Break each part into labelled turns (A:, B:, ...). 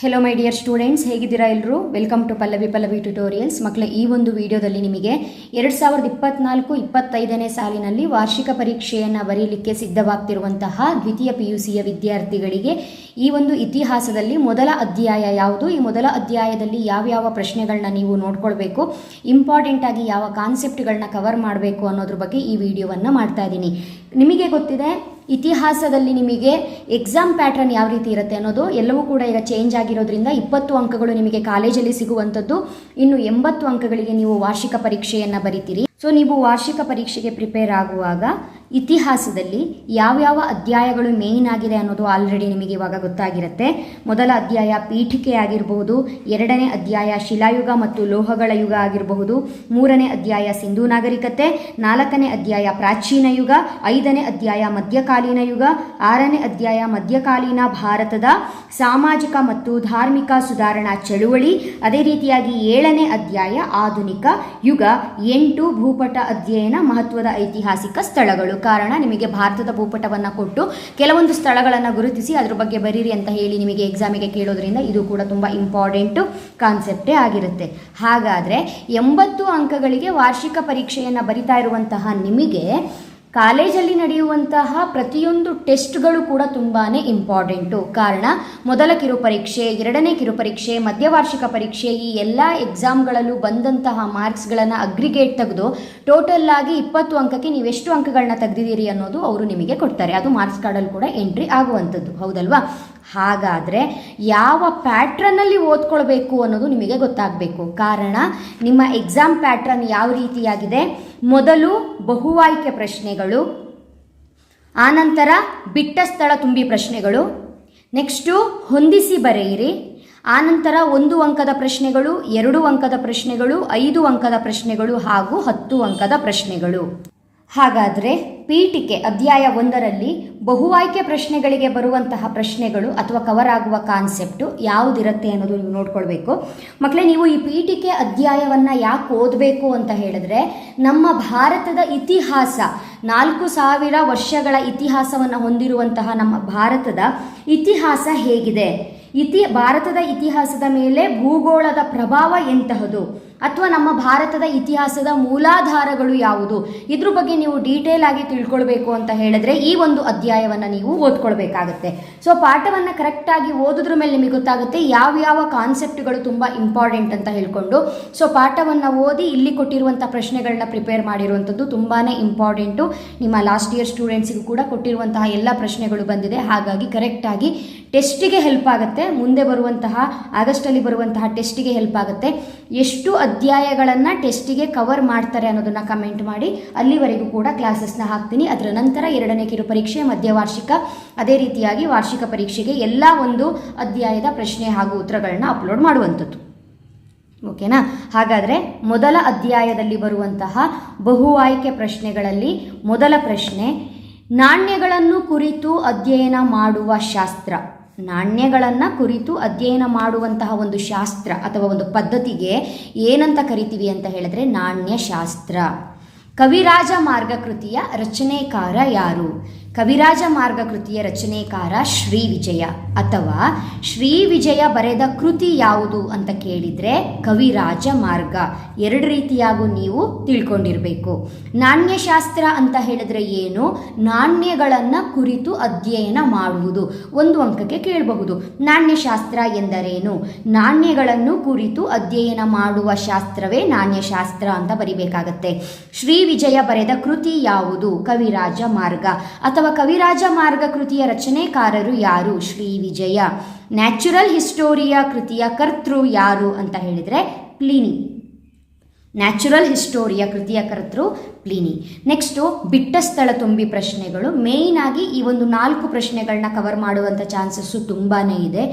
A: Hello my dear students, ಹೇಗಿದ್ದೀರಾ ಎಲ್ಲರೂ? Welcome to Pallavi tutorials. ಮಕ್ಕಳೇ, ಈ ಒಂದು ವಿಡಿಯೋದಲ್ಲಿ ನಿಮಗೆ 2024-25ನೇ ಸಾಲಿನಲ್ಲಿ ವಾರ್ಷಿಕ ಪರೀಕ್ಷೆಯನ್ನು ಬರೀಲಿಕ್ಕೆ ಸಿದ್ಧವಾಗ್ತಿರುವಂತಹ ದ್ವಿತೀಯ PUCಯ ವಿದ್ಯಾರ್ಥಿಗಳಿಗೆ ಈ ಒಂದು ಇತಿಹಾಸದಲ್ಲಿ ಮೊದಲ ಅಧ್ಯಾಯ ಯಾವುದು, ಈ ಮೊದಲ ಅಧ್ಯಾಯದಲ್ಲಿ ಯಾವ್ಯಾವ ಪ್ರಶ್ನೆಗಳನ್ನ ನೀವು ನೋಡ್ಕೊಳ್ಬೇಕು, ಇಂಪಾರ್ಟೆಂಟ್ ಆಗಿ ಯಾವ ಕಾನ್ಸೆಪ್ಟ್ಗಳನ್ನ ಕವರ್ ಮಾಡಬೇಕು ಅನ್ನೋದ್ರ ಬಗ್ಗೆ ಈ ವಿಡಿಯೋವನ್ನು ಮಾಡ್ತಾ ಇದ್ದೀನಿ. ನಿಮಗೆ ಗೊತ್ತಿದೆ, ಇತಿಹಾಸದಲ್ಲಿ ನಿಮಗೆ ಎಕ್ಸಾಮ್ ಪ್ಯಾಟ್ರನ್ ಯಾವ ರೀತಿ ಇರುತ್ತೆ ಅನ್ನೋದು ಎಲ್ಲವೂ ಕೂಡ ಈಗ ಚೇಂಜ್ ಆಗಿರೋದ್ರಿಂದ 20 ಅಂಕಗಳು ನಿಮಗೆ ಕಾಲೇಜಲ್ಲಿ ಸಿಗುವಂಥದ್ದು, ಇನ್ನು 80 ಅಂಕಗಳಿಗೆ ನೀವು ವಾರ್ಷಿಕ ಪರೀಕ್ಷೆಯನ್ನು ಬರೀತೀರಿ. ಸೊ ನೀವು ವಾರ್ಷಿಕ ಪರೀಕ್ಷೆಗೆ ಪ್ರಿಪೇರ್ ಆಗುವಾಗ ಇತಿಹಾಸದಲ್ಲಿ ಯಾವ್ಯಾವ ಅಧ್ಯಾಯಗಳು ಮೇಯ್ನ್ ಆಗಿದೆ ಅನ್ನೋದು ಆಲ್ರೆಡಿ ನಿಮಗೆ ಇವಾಗ ಗೊತ್ತಾಗಿರುತ್ತೆ. ಮೊದಲ ಅಧ್ಯಾಯ ಪೀಠಿಕೆ ಆಗಿರಬಹುದು, 2ನೇ ಅಧ್ಯಾಯ ಶಿಲಾಯುಗ ಮತ್ತು ಲೋಹಗಳ ಯುಗ ಆಗಿರಬಹುದು, 3ನೇ ಅಧ್ಯಾಯ ಸಿಂಧೂ ನಾಗರಿಕತೆ, 4ನೇ ಅಧ್ಯಾಯ ಪ್ರಾಚೀನ ಯುಗ, 5ನೇ ಅಧ್ಯಾಯ ಮಧ್ಯಕಾಲೀನ ಯುಗ, 6ನೇ ಅಧ್ಯಾಯ ಮಧ್ಯಕಾಲೀನ ಭಾರತದ ಸಾಮಾಜಿಕ ಮತ್ತು ಧಾರ್ಮಿಕ ಸುಧಾರಣಾ ಚಳುವಳಿ, ಅದೇ ರೀತಿಯಾಗಿ 7ನೇ ಅಧ್ಯಾಯ ಆಧುನಿಕ ಯುಗ, 8 ಭೂಪಟ ಅಧ್ಯಯನ ಮಹತ್ವದ ಐತಿಹಾಸಿಕ ಸ್ಥಳಗಳು. ಕಾರಣ ನಿಮಗೆ ಭಾರತದ ಭೂಪಟವನ್ನು ಕೊಟ್ಟು ಕೆಲವೊಂದು ಸ್ಥಳಗಳನ್ನು ಗುರುತಿಸಿ ಅದ್ರ ಬಗ್ಗೆ ಬರೀರಿ ಅಂತ ಹೇಳಿ ನಿಮಗೆ ಎಕ್ಸಾಮಿಗೆ ಕೇಳೋದ್ರಿಂದ ಇದು ಕೂಡ ತುಂಬ ಇಂಪಾರ್ಟೆಂಟು ಕಾನ್ಸೆಪ್ಟೇ ಆಗಿರುತ್ತೆ. ಹಾಗಾದರೆ 80 ಅಂಕಗಳಿಗೆ ವಾರ್ಷಿಕ ಪರೀಕ್ಷೆಯನ್ನು ಬರಿತಾ ಇರುವಂತಹ ನಿಮಗೆ ಕಾಲೇಜಲ್ಲಿ ನಡೆಯುವಂತಹ ಪ್ರತಿಯೊಂದು ಟೆಸ್ಟ್ಗಳು ಕೂಡ ತುಂಬಾ ಇಂಪಾರ್ಟೆಂಟು. ಕಾರಣ ಮೊದಲ ಕಿರುಪರೀಕ್ಷೆ, 2ನೇ ಕಿರುಪರೀಕ್ಷೆ, ಮಧ್ಯವಾರ್ಷಿಕ ಪರೀಕ್ಷೆ, ಈ ಎಲ್ಲ ಎಕ್ಸಾಮ್ಗಳಲ್ಲೂ ಬಂದಂತಹ ಮಾರ್ಕ್ಸ್ಗಳನ್ನು ಅಗ್ರಿಗೇಟ್ ತೆಗೆದು ಟೋಟಲ್ ಆಗಿ 20 ಅಂಕಕ್ಕೆ ನೀವೆಷ್ಟು ಅಂಕಗಳನ್ನ ತೆಗೆದಿದ್ದೀರಿ ಅನ್ನೋದು ಅವರು ನಿಮಗೆ ಕೊಡ್ತಾರೆ. ಅದು ಮಾರ್ಕ್ಸ್ ಕಾರ್ಡಲ್ಲಿ ಕೂಡ ಎಂಟ್ರಿ ಆಗುವಂಥದ್ದು, ಹೌದಲ್ವಾ? ಹಾಗಾದರೆ ಯಾವ ಪ್ಯಾಟ್ರನ್ನಲ್ಲಿ ಓದ್ಕೊಳ್ಬೇಕು ಅನ್ನೋದು ನಿಮಗೆ ಗೊತ್ತಾಗಬೇಕು. ಕಾರಣ ನಿಮ್ಮ ಎಕ್ಸಾಮ್ ಪ್ಯಾಟ್ರನ್ ಯಾವ ರೀತಿಯಾಗಿದೆ, ಮೊದಲು ಬಹು ಆಯ್ಕೆ ಪ್ರಶ್ನೆಗಳು, ಆನಂತರ ಬಿಟ್ಟ ಸ್ಥಳ ತುಂಬಿ ಪ್ರಶ್ನೆಗಳು, ನೆಕ್ಸ್ಟು ಹೊಂದಿಸಿ ಬರೆಯಿರಿ, ಆನಂತರ 1 ಅಂಕದ ಪ್ರಶ್ನೆಗಳು, 2 ಅಂಕದ ಪ್ರಶ್ನೆಗಳು, 5 ಅಂಕದ ಪ್ರಶ್ನೆಗಳು ಹಾಗೂ 10 ಅಂಕದ ಪ್ರಶ್ನೆಗಳು. ಹಾಗಾದರೆ ಪೀಠಿಕೆ ಅಧ್ಯಾಯ 1ರಲ್ಲಿ ಬಹು ಆಯ್ಕೆ ಪ್ರಶ್ನೆಗಳಿಗೆ ಬರುವಂತಹ ಪ್ರಶ್ನೆಗಳು ಅಥವಾ ಕವರ್ ಆಗುವ ಕಾನ್ಸೆಪ್ಟು ಯಾವುದಿರುತ್ತೆ ಅನ್ನೋದು ನೀವು ನೋಡ್ಕೊಳ್ಬೇಕು. ಮಕ್ಕಳೇ, ನೀವು ಈ ಪೀಠಿಕೆ ಅಧ್ಯಾಯವನ್ನು ಯಾಕೆ ಓದಬೇಕು ಅಂತ ಹೇಳಿದ್ರೆ, ನಮ್ಮ ಭಾರತದ ಇತಿಹಾಸ 4000 ವರ್ಷಗಳ ಇತಿಹಾಸವನ್ನು ಹೊಂದಿರುವಂತಹ ನಮ್ಮ ಭಾರತದ ಇತಿಹಾಸ ಹೇಗಿದೆ, ಭಾರತದ ಇತಿಹಾಸದ ಮೇಲೆ ಭೂಗೋಳದ ಪ್ರಭಾವ ಎಂತಹದು, ಅಥವಾ ನಮ್ಮ ಭಾರತದ ಇತಿಹಾಸದ ಮೂಲಾಧಾರಗಳು ಯಾವುದು, ಇದ್ರ ಬಗ್ಗೆ ನೀವು ಡೀಟೇಲ್ ಆಗಿ ತಿಳ್ಕೊಳ್ಬೇಕು ಅಂತ ಹೇಳಿದ್ರೆ ಈ ಒಂದು ಅಧ್ಯಾಯವನ್ನು ನೀವು ಓದ್ಕೊಳ್ಬೇಕಾಗತ್ತೆ. ಸೊ ಪಾಠವನ್ನು ಕರೆಕ್ಟಾಗಿ ಓದಿದ್ರ ಮೇಲೆ ನಿಮಗೆ ಗೊತ್ತಾಗುತ್ತೆ ಯಾವ ಕಾನ್ಸೆಪ್ಟ್ಗಳು ತುಂಬ ಇಂಪಾರ್ಟೆಂಟ್ ಅಂತ ಹೇಳ್ಕೊಂಡು. ಸೊ ಪಾಠವನ್ನು ಓದಿ ಇಲ್ಲಿ ಕೊಟ್ಟಿರುವಂಥ ಪ್ರಶ್ನೆಗಳನ್ನ ಪ್ರಿಪೇರ್ ಮಾಡಿರುವಂಥದ್ದು ತುಂಬಾ ಇಂಪಾರ್ಟೆಂಟು. ನಿಮ್ಮ ಲಾಸ್ಟ್ ಇಯರ್ ಸ್ಟೂಡೆಂಟ್ಸಿಗೂ ಕೂಡ ಕೊಟ್ಟಿರುವಂತಹ ಎಲ್ಲ ಪ್ರಶ್ನೆಗಳು ಬಂದಿದೆ. ಹಾಗಾಗಿ ಕರೆಕ್ಟಾಗಿ ಟೆಸ್ಟಿಗೆ ಹೆಲ್ಪ್ ಆಗುತ್ತೆ, ಮುಂದೆ ಬರುವಂತಹ ಆಗಸ್ಟಲ್ಲಿ ಬರುವಂತಹ ಟೆಸ್ಟಿಗೆ ಹೆಲ್ಪ್ ಆಗುತ್ತೆ. ಎಷ್ಟು ಅಧ್ಯಾಯಗಳನ್ನು ಟೆಸ್ಟಿಗೆ ಕವರ್ ಮಾಡ್ತಾರೆ ಅನ್ನೋದನ್ನು ಕಮೆಂಟ್ ಮಾಡಿ. ಅಲ್ಲಿವರೆಗೂ ಕೂಡ ಕ್ಲಾಸಸ್ನ ಹಾಕ್ತೀನಿ. ಅದರ ನಂತರ 2ನೇ ಕಿರುಪರೀಕ್ಷೆ, ಮಧ್ಯವಾರ್ಷಿಕ, ಅದೇ ರೀತಿಯಾಗಿ ವಾರ್ಷಿಕ ಪರೀಕ್ಷೆಗೆ ಎಲ್ಲ ಒಂದು ಅಧ್ಯಾಯದ ಪ್ರಶ್ನೆ ಹಾಗೂ ಉತ್ತರಗಳನ್ನ ಅಪ್ಲೋಡ್ ಮಾಡುವಂಥದ್ದು. ಓಕೆನಾ? ಹಾಗಾದರೆ ಮೊದಲ ಅಧ್ಯಾಯದಲ್ಲಿ ಬರುವಂತಹ ಬಹು ಆಯ್ಕೆ ಪ್ರಶ್ನೆಗಳಲ್ಲಿ ಮೊದಲ ಪ್ರಶ್ನೆ, ನಾಣ್ಯಗಳನ್ನು ಕುರಿತು ಅಧ್ಯಯನ ಮಾಡುವ ಶಾಸ್ತ್ರ. ನಾಣ್ಯಗಳನ್ನು ಕುರಿತು ಅಧ್ಯಯನ ಮಾಡುವಂತಹ ಒಂದು ಶಾಸ್ತ್ರ ಅಥವಾ ಒಂದು ಪದ್ಧತಿಗೆ ಏನಂತ ಕರಿತೀವಿ ಅಂತ ಹೇಳಿದ್ರೆ ನಾಣ್ಯಶಾಸ್ತ್ರ. ಕವಿರಾಜ ಮಾರ್ಗ ಕೃತಿಯ ರಚನೆಕಾರ ಯಾರು? ಕವಿರಾಜ ಮಾರ್ಗ ಕೃತಿಯ ರಚನೆಕಾರ ಶ್ರೀ ವಿಜಯ. ಅಥವಾ ಶ್ರೀ ವಿಜಯ ಬರೆದ ಕೃತಿ ಯಾವುದು ಅಂತ ಕೇಳಿದರೆ ಕವಿರಾಜ ಮಾರ್ಗ. 2 ರೀತಿಯಾಗೂ ನೀವು ತಿಳ್ಕೊಂಡಿರಬೇಕು. ನಾಣ್ಯಶಾಸ್ತ್ರ ಅಂತ ಹೇಳಿದ್ರೆ ಏನು? ನಾಣ್ಯಗಳನ್ನು ಕುರಿತು ಅಧ್ಯಯನ ಮಾಡುವುದು. 1 ಅಂಕಕ್ಕೆ ಕೇಳಬಹುದು. ನಾಣ್ಯಶಾಸ್ತ್ರ ಎಂದರೇನು? ನಾಣ್ಯಗಳನ್ನು ಕುರಿತು ಅಧ್ಯಯನ ಮಾಡುವ ಶಾಸ್ತ್ರವೇ ನಾಣ್ಯಶಾಸ್ತ್ರ ಅಂತ ಬರಿಬೇಕಾಗತ್ತೆ. ಶ್ರೀ ವಿಜಯ ಬರೆದ ಕೃತಿ ಯಾವುದು? ಕವಿರಾಜ ಮಾರ್ಗ. ಅಥವಾ ಕವಿರಾಜ ಮಾರ್ಗ ಕೃತಿಯ ರಚನೆಕಾರರು ಯಾರು? ಶ್ರೀ ವಿಜಯ. ನ್ಯಾಚುರಲ್ ಹಿಸ್ಟೋರಿಯಾ ಕೃತಿಯ ಕರ್ತೃ ಯಾರು ಅಂತ ಹೇಳಿದರೆ ಪ್ಲಿನಿ. ನ್ಯಾಚುರಲ್ ಹಿಸ್ಟೋರಿಯಾ ಕೃತಿಯ ಕರ್ತೃ ಪ್ಲಿನಿ. ನೆಕ್ಸ್ಟು ಬಿಟ್ಟ ಸ್ಥಳ ತುಂಬಿ ಪ್ರಶ್ನೆಗಳು. ಮೇಯ್ನ್ ಆಗಿ ಈ ಒಂದು 4 ಪ್ರಶ್ನೆಗಳನ್ನ ಕವರ್ ಮಾಡುವಂಥ ಚಾನ್ಸಸ್ಸು ತುಂಬಾ ಇದೆ.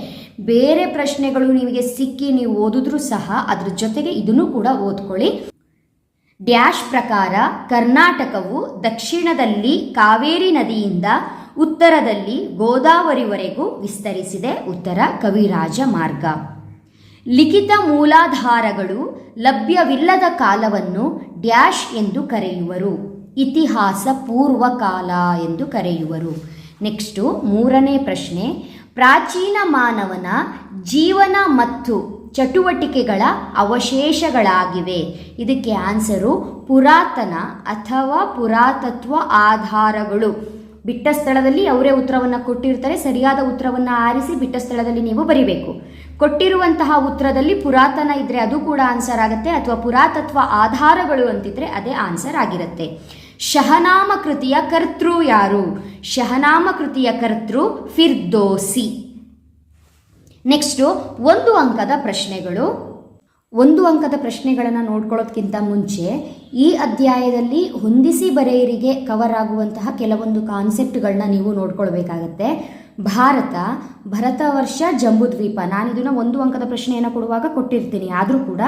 A: ಬೇರೆ ಪ್ರಶ್ನೆಗಳು ನಿಮಗೆ ಸಿಕ್ಕಿ ನೀವು ಓದಿದ್ರೂ ಸಹ ಅದ್ರ ಜೊತೆಗೆ ಇದನ್ನು ಕೂಡ ಓದ್ಕೊಳ್ಳಿ. ಡ್ಯಾಶ್ ಪ್ರಕಾರ ಕರ್ನಾಟಕವು ದಕ್ಷಿಣದಲ್ಲಿ ಕಾವೇರಿ ನದಿಯಿಂದ ಉತ್ತರದಲ್ಲಿ ಗೋದಾವರಿವರೆಗೂ ವಿಸ್ತರಿಸಿದೆ. ಉತ್ತರ ಕವಿರಾಜ ಮಾರ್ಗ. ಲಿಖಿತ ಮೂಲಾಧಾರಗಳು ಲಭ್ಯವಿಲ್ಲದ ಕಾಲವನ್ನು ಡ್ಯಾಶ್ ಎಂದು ಕರೆಯುವರು. ಇತಿಹಾಸ ಪೂರ್ವ ಕಾಲ ಎಂದು ಕರೆಯುವರು. ನೆಕ್ಸ್ಟು 3ನೇ ಪ್ರಶ್ನೆ, ಪ್ರಾಚೀನ ಮಾನವನ ಜೀವನ ಮತ್ತು ಚಟುವಟಿಕೆಗಳ ಅವಶೇಷಗಳಾಗಿವೆ. ಇದಕ್ಕೆ ಆನ್ಸರು ಪುರಾತನ ಅಥವಾ ಪುರಾತತ್ವ ಆಧಾರಗಳು. ಬಿಟ್ಟ ಸ್ಥಳದಲ್ಲಿ ಅವರೇ ಉತ್ತರವನ್ನು ಕೊಟ್ಟಿರ್ತಾರೆ, ಸರಿಯಾದ ಉತ್ತರವನ್ನು ಆರಿಸಿ ಬಿಟ್ಟ ಸ್ಥಳದಲ್ಲಿ ನೀವು ಬರಿಬೇಕು. ಕೊಟ್ಟಿರುವಂತಹ ಉತ್ತರದಲ್ಲಿ ಪುರಾತನ ಇದ್ರೆ ಅದು ಕೂಡ ಆನ್ಸರ್ ಆಗುತ್ತೆ, ಅಥವಾ ಪುರಾತತ್ವ ಆಧಾರಗಳು ಅಂತಿದ್ರೆ ಅದೇ ಆನ್ಸರ್ ಆಗಿರುತ್ತೆ. ಶಹನಾಮ ಕೃತಿಯ ಕರ್ತೃ ಯಾರು? ಶಹನಾಮ ಕೃತಿಯ ಕರ್ತೃ ಫಿರ್ದೋಸಿ. ನೆಕ್ಸ್ಟು 1 ಅಂಕದ ಪ್ರಶ್ನೆಗಳು. 1 ಅಂಕದ ಪ್ರಶ್ನೆಗಳನ್ನು ನೋಡ್ಕೊಳ್ಳೋದಕ್ಕಿಂತ ಮುಂಚೆ ಈ ಅಧ್ಯಾಯದಲ್ಲಿ ಹೊಂದಿಸಿ ಬರೆಯರಿಗೆ ಕವರ್ ಆಗುವಂತಹ ಕೆಲವೊಂದು ಕಾನ್ಸೆಪ್ಟ್ಗಳನ್ನ ನೀವು ನೋಡ್ಕೊಳ್ಬೇಕಾಗತ್ತೆ. ಭರತ ವರ್ಷ ಜಂಬೂದ್ವೀಪ. ನಾನು ಇದನ್ನು 1 ಅಂಕದ ಪ್ರಶ್ನೆಯನ್ನು ಕೊಡುವಾಗ ಕೊಟ್ಟಿರ್ತೀನಿ. ಆದರೂ ಕೂಡ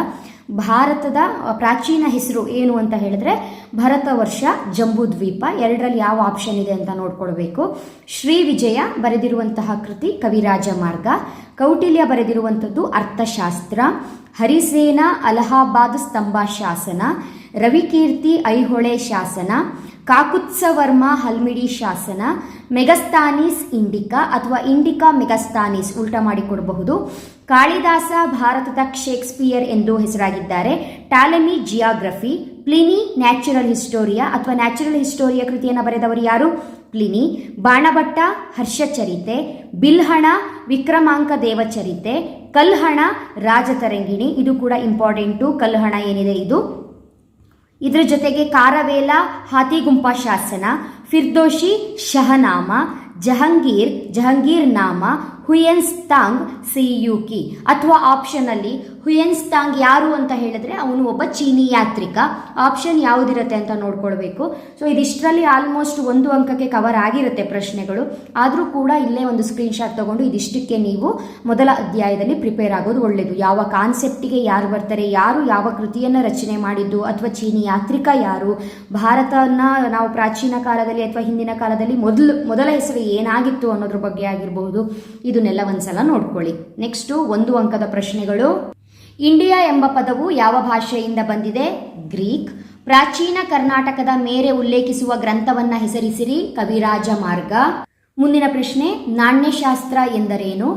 A: ಭಾರತದ ಪ್ರಾಚೀನ ಹೆಸರು ಏನು ಅಂತ ಹೇಳಿದ್ರೆ ಭರತ ವರ್ಷ ಜಂಬೂದ್ವೀಪ. 2ರಲ್ಲಿ ಯಾವ ಆಪ್ಷನ್ ಇದೆ ಅಂತ ನೋಡ್ಕೊಳ್ಬೇಕು. ಶ್ರೀ ವಿಜಯ ಬರೆದಿರುವಂತಹ ಕೃತಿ ಕವಿರಾಜ ಮಾರ್ಗ. ಕೌಟಿಲ್ಯ ಬರೆದಿರುವಂಥದ್ದು ಅರ್ಥಶಾಸ್ತ್ರ. ಹರಿಸೇನ ಅಲಹಾಬಾದ್ ಸ್ತಂಭ ಶಾಸನ. ರವಿಕೀರ್ತಿ ಐಹೊಳೆ ಶಾಸನ. ಕಾಕುತ್ಸವರ್ಮ ಹಲ್ಮಿಡಿ ಶಾಸನ. ಮೆಗಸ್ತಾನೀಸ್ ಇಂಡಿಕಾ ಅಥವಾ ಇಂಡಿಕಾ ಮೆಗಸ್ತಾನೀಸ್ ಉಲ್ಟಾ ಮಾಡಿಕೊಡಬಹುದು. ಕಾಳಿದಾಸ ಭಾರತದ ಶೇಕ್ಸ್ಪಿಯರ್ ಎಂದು ಹೆಸರಾಗಿದ್ದಾರೆ. Ptolemy geography. Pliny natural historia ಅಥವಾ ನ್ಯಾಚುರಲ್ ಹಿಸ್ಟೋರಿಯಾ ಕೃತಿಯನ್ನು ಬರೆದವರು ಯಾರು? ಪ್ಲಿನಿ. ಬಾಣಭಟ್ಟ ಹರ್ಷಚರಿತೆ. ಬಿಲ್ಹಣ ವಿಕ್ರಮಾಂಕ ದೇವಚರಿತೆ. ಕಲ್ಹಣ ರಾಜತರಂಗಿಣಿ. ಇದು ಕೂಡ ಇಂಪಾರ್ಟೆಂಟು. ಕಲ್ಹಣ ಏನಿದೆ ಇದು. ಇದರ ಜೊತೆಗೆ ಕಾರವೇಲ ಹಾತಿಗುಂಪ ಶಾಸನ. ಫಿರ್ದೋಷಿ ಶಹನಾಮ. ಜಹಂಗೀರ್ ನಾಮ. ಹುಯೆನ್ಸ್ತಾಂಗ್ ಸಿಯೂಕಿ. ಅಥವಾ ಆಪ್ಷನಲ್ಲಿ ಹುಯೆನ್ಸ್ತಾಂಗ್ ಯಾರು ಅಂತ ಹೇಳಿದ್ರೆ ಅವನು ಒಬ್ಬ ಚೀನಿ ಯಾತ್ರಿಕ. ಆಪ್ಷನ್ ಯಾವುದಿರುತ್ತೆ ಅಂತ ನೋಡ್ಕೊಳ್ಬೇಕು. ಸೊ ಇದಿಷ್ಟರಲ್ಲಿ ಆಲ್ಮೋಸ್ಟ್ 1 ಅಂಕಕ್ಕೆ ಕವರ್ ಆಗಿರುತ್ತೆ ಪ್ರಶ್ನೆಗಳು. ಆದರೂ ಕೂಡ ಇಲ್ಲೇ ಒಂದು ಸ್ಕ್ರೀನ್ಶಾಟ್ ತಗೊಂಡು ಇದಿಷ್ಟಕ್ಕೆ ನೀವು ಮೊದಲ ಅಧ್ಯಾಯದಲ್ಲಿ ಪ್ರಿಪೇರ್ ಆಗೋದು ಒಳ್ಳೆಯದು. ಯಾವ ಕಾನ್ಸೆಪ್ಟಿಗೆ ಯಾರು ಬರ್ತಾರೆ, ಯಾರು ಯಾವ ಕೃತಿಯನ್ನು ರಚನೆ ಮಾಡಿದ್ದು, ಅಥವಾ ಚೀನಿ ಯಾತ್ರಿಕ ಯಾರು, ಭಾರತನ ನಾವು ಪ್ರಾಚೀನ ಕಾಲದಲ್ಲಿ ಅಥವಾ ಹಿಂದಿನ ಕಾಲದಲ್ಲಿ ಮೊದಲ ಹೆಸರು ಏನಾಗಿತ್ತು ಅನ್ನೋದ್ರ ಬಗ್ಗೆ ಆಗಿರಬಹುದು. ಇದನ್ನೆಲ್ಲ ಒಂದ್ಸಲ ನೋಡ್ಕೊಳ್ಳಿ. ನೆಕ್ಸ್ಟು 1 ಅಂಕದ ಪ್ರಶ್ನೆಗಳು. ಇಂಡಿಯಾ ಎಂಬ ಪದವು ಯಾವ ಭಾಷೆಯಿಂದ ಬಂದಿದೆ? ಗ್ರೀಕ್. ಪ್ರಾಚೀನ ಕರ್ನಾಟಕದ ಮೇರೆ ಉಲ್ಲೇಖಿಸುವ ಗ್ರಂಥವನ್ನ ಹೆಸರಿಸಿರಿ. ಕವಿರಾಜ ಮಾರ್ಗ. ಮುಂದಿನ ಪ್ರಶ್ನೆ, ನಾಣ್ಯಶಾಸ್ತ್ರ ಎಂದರೇನು?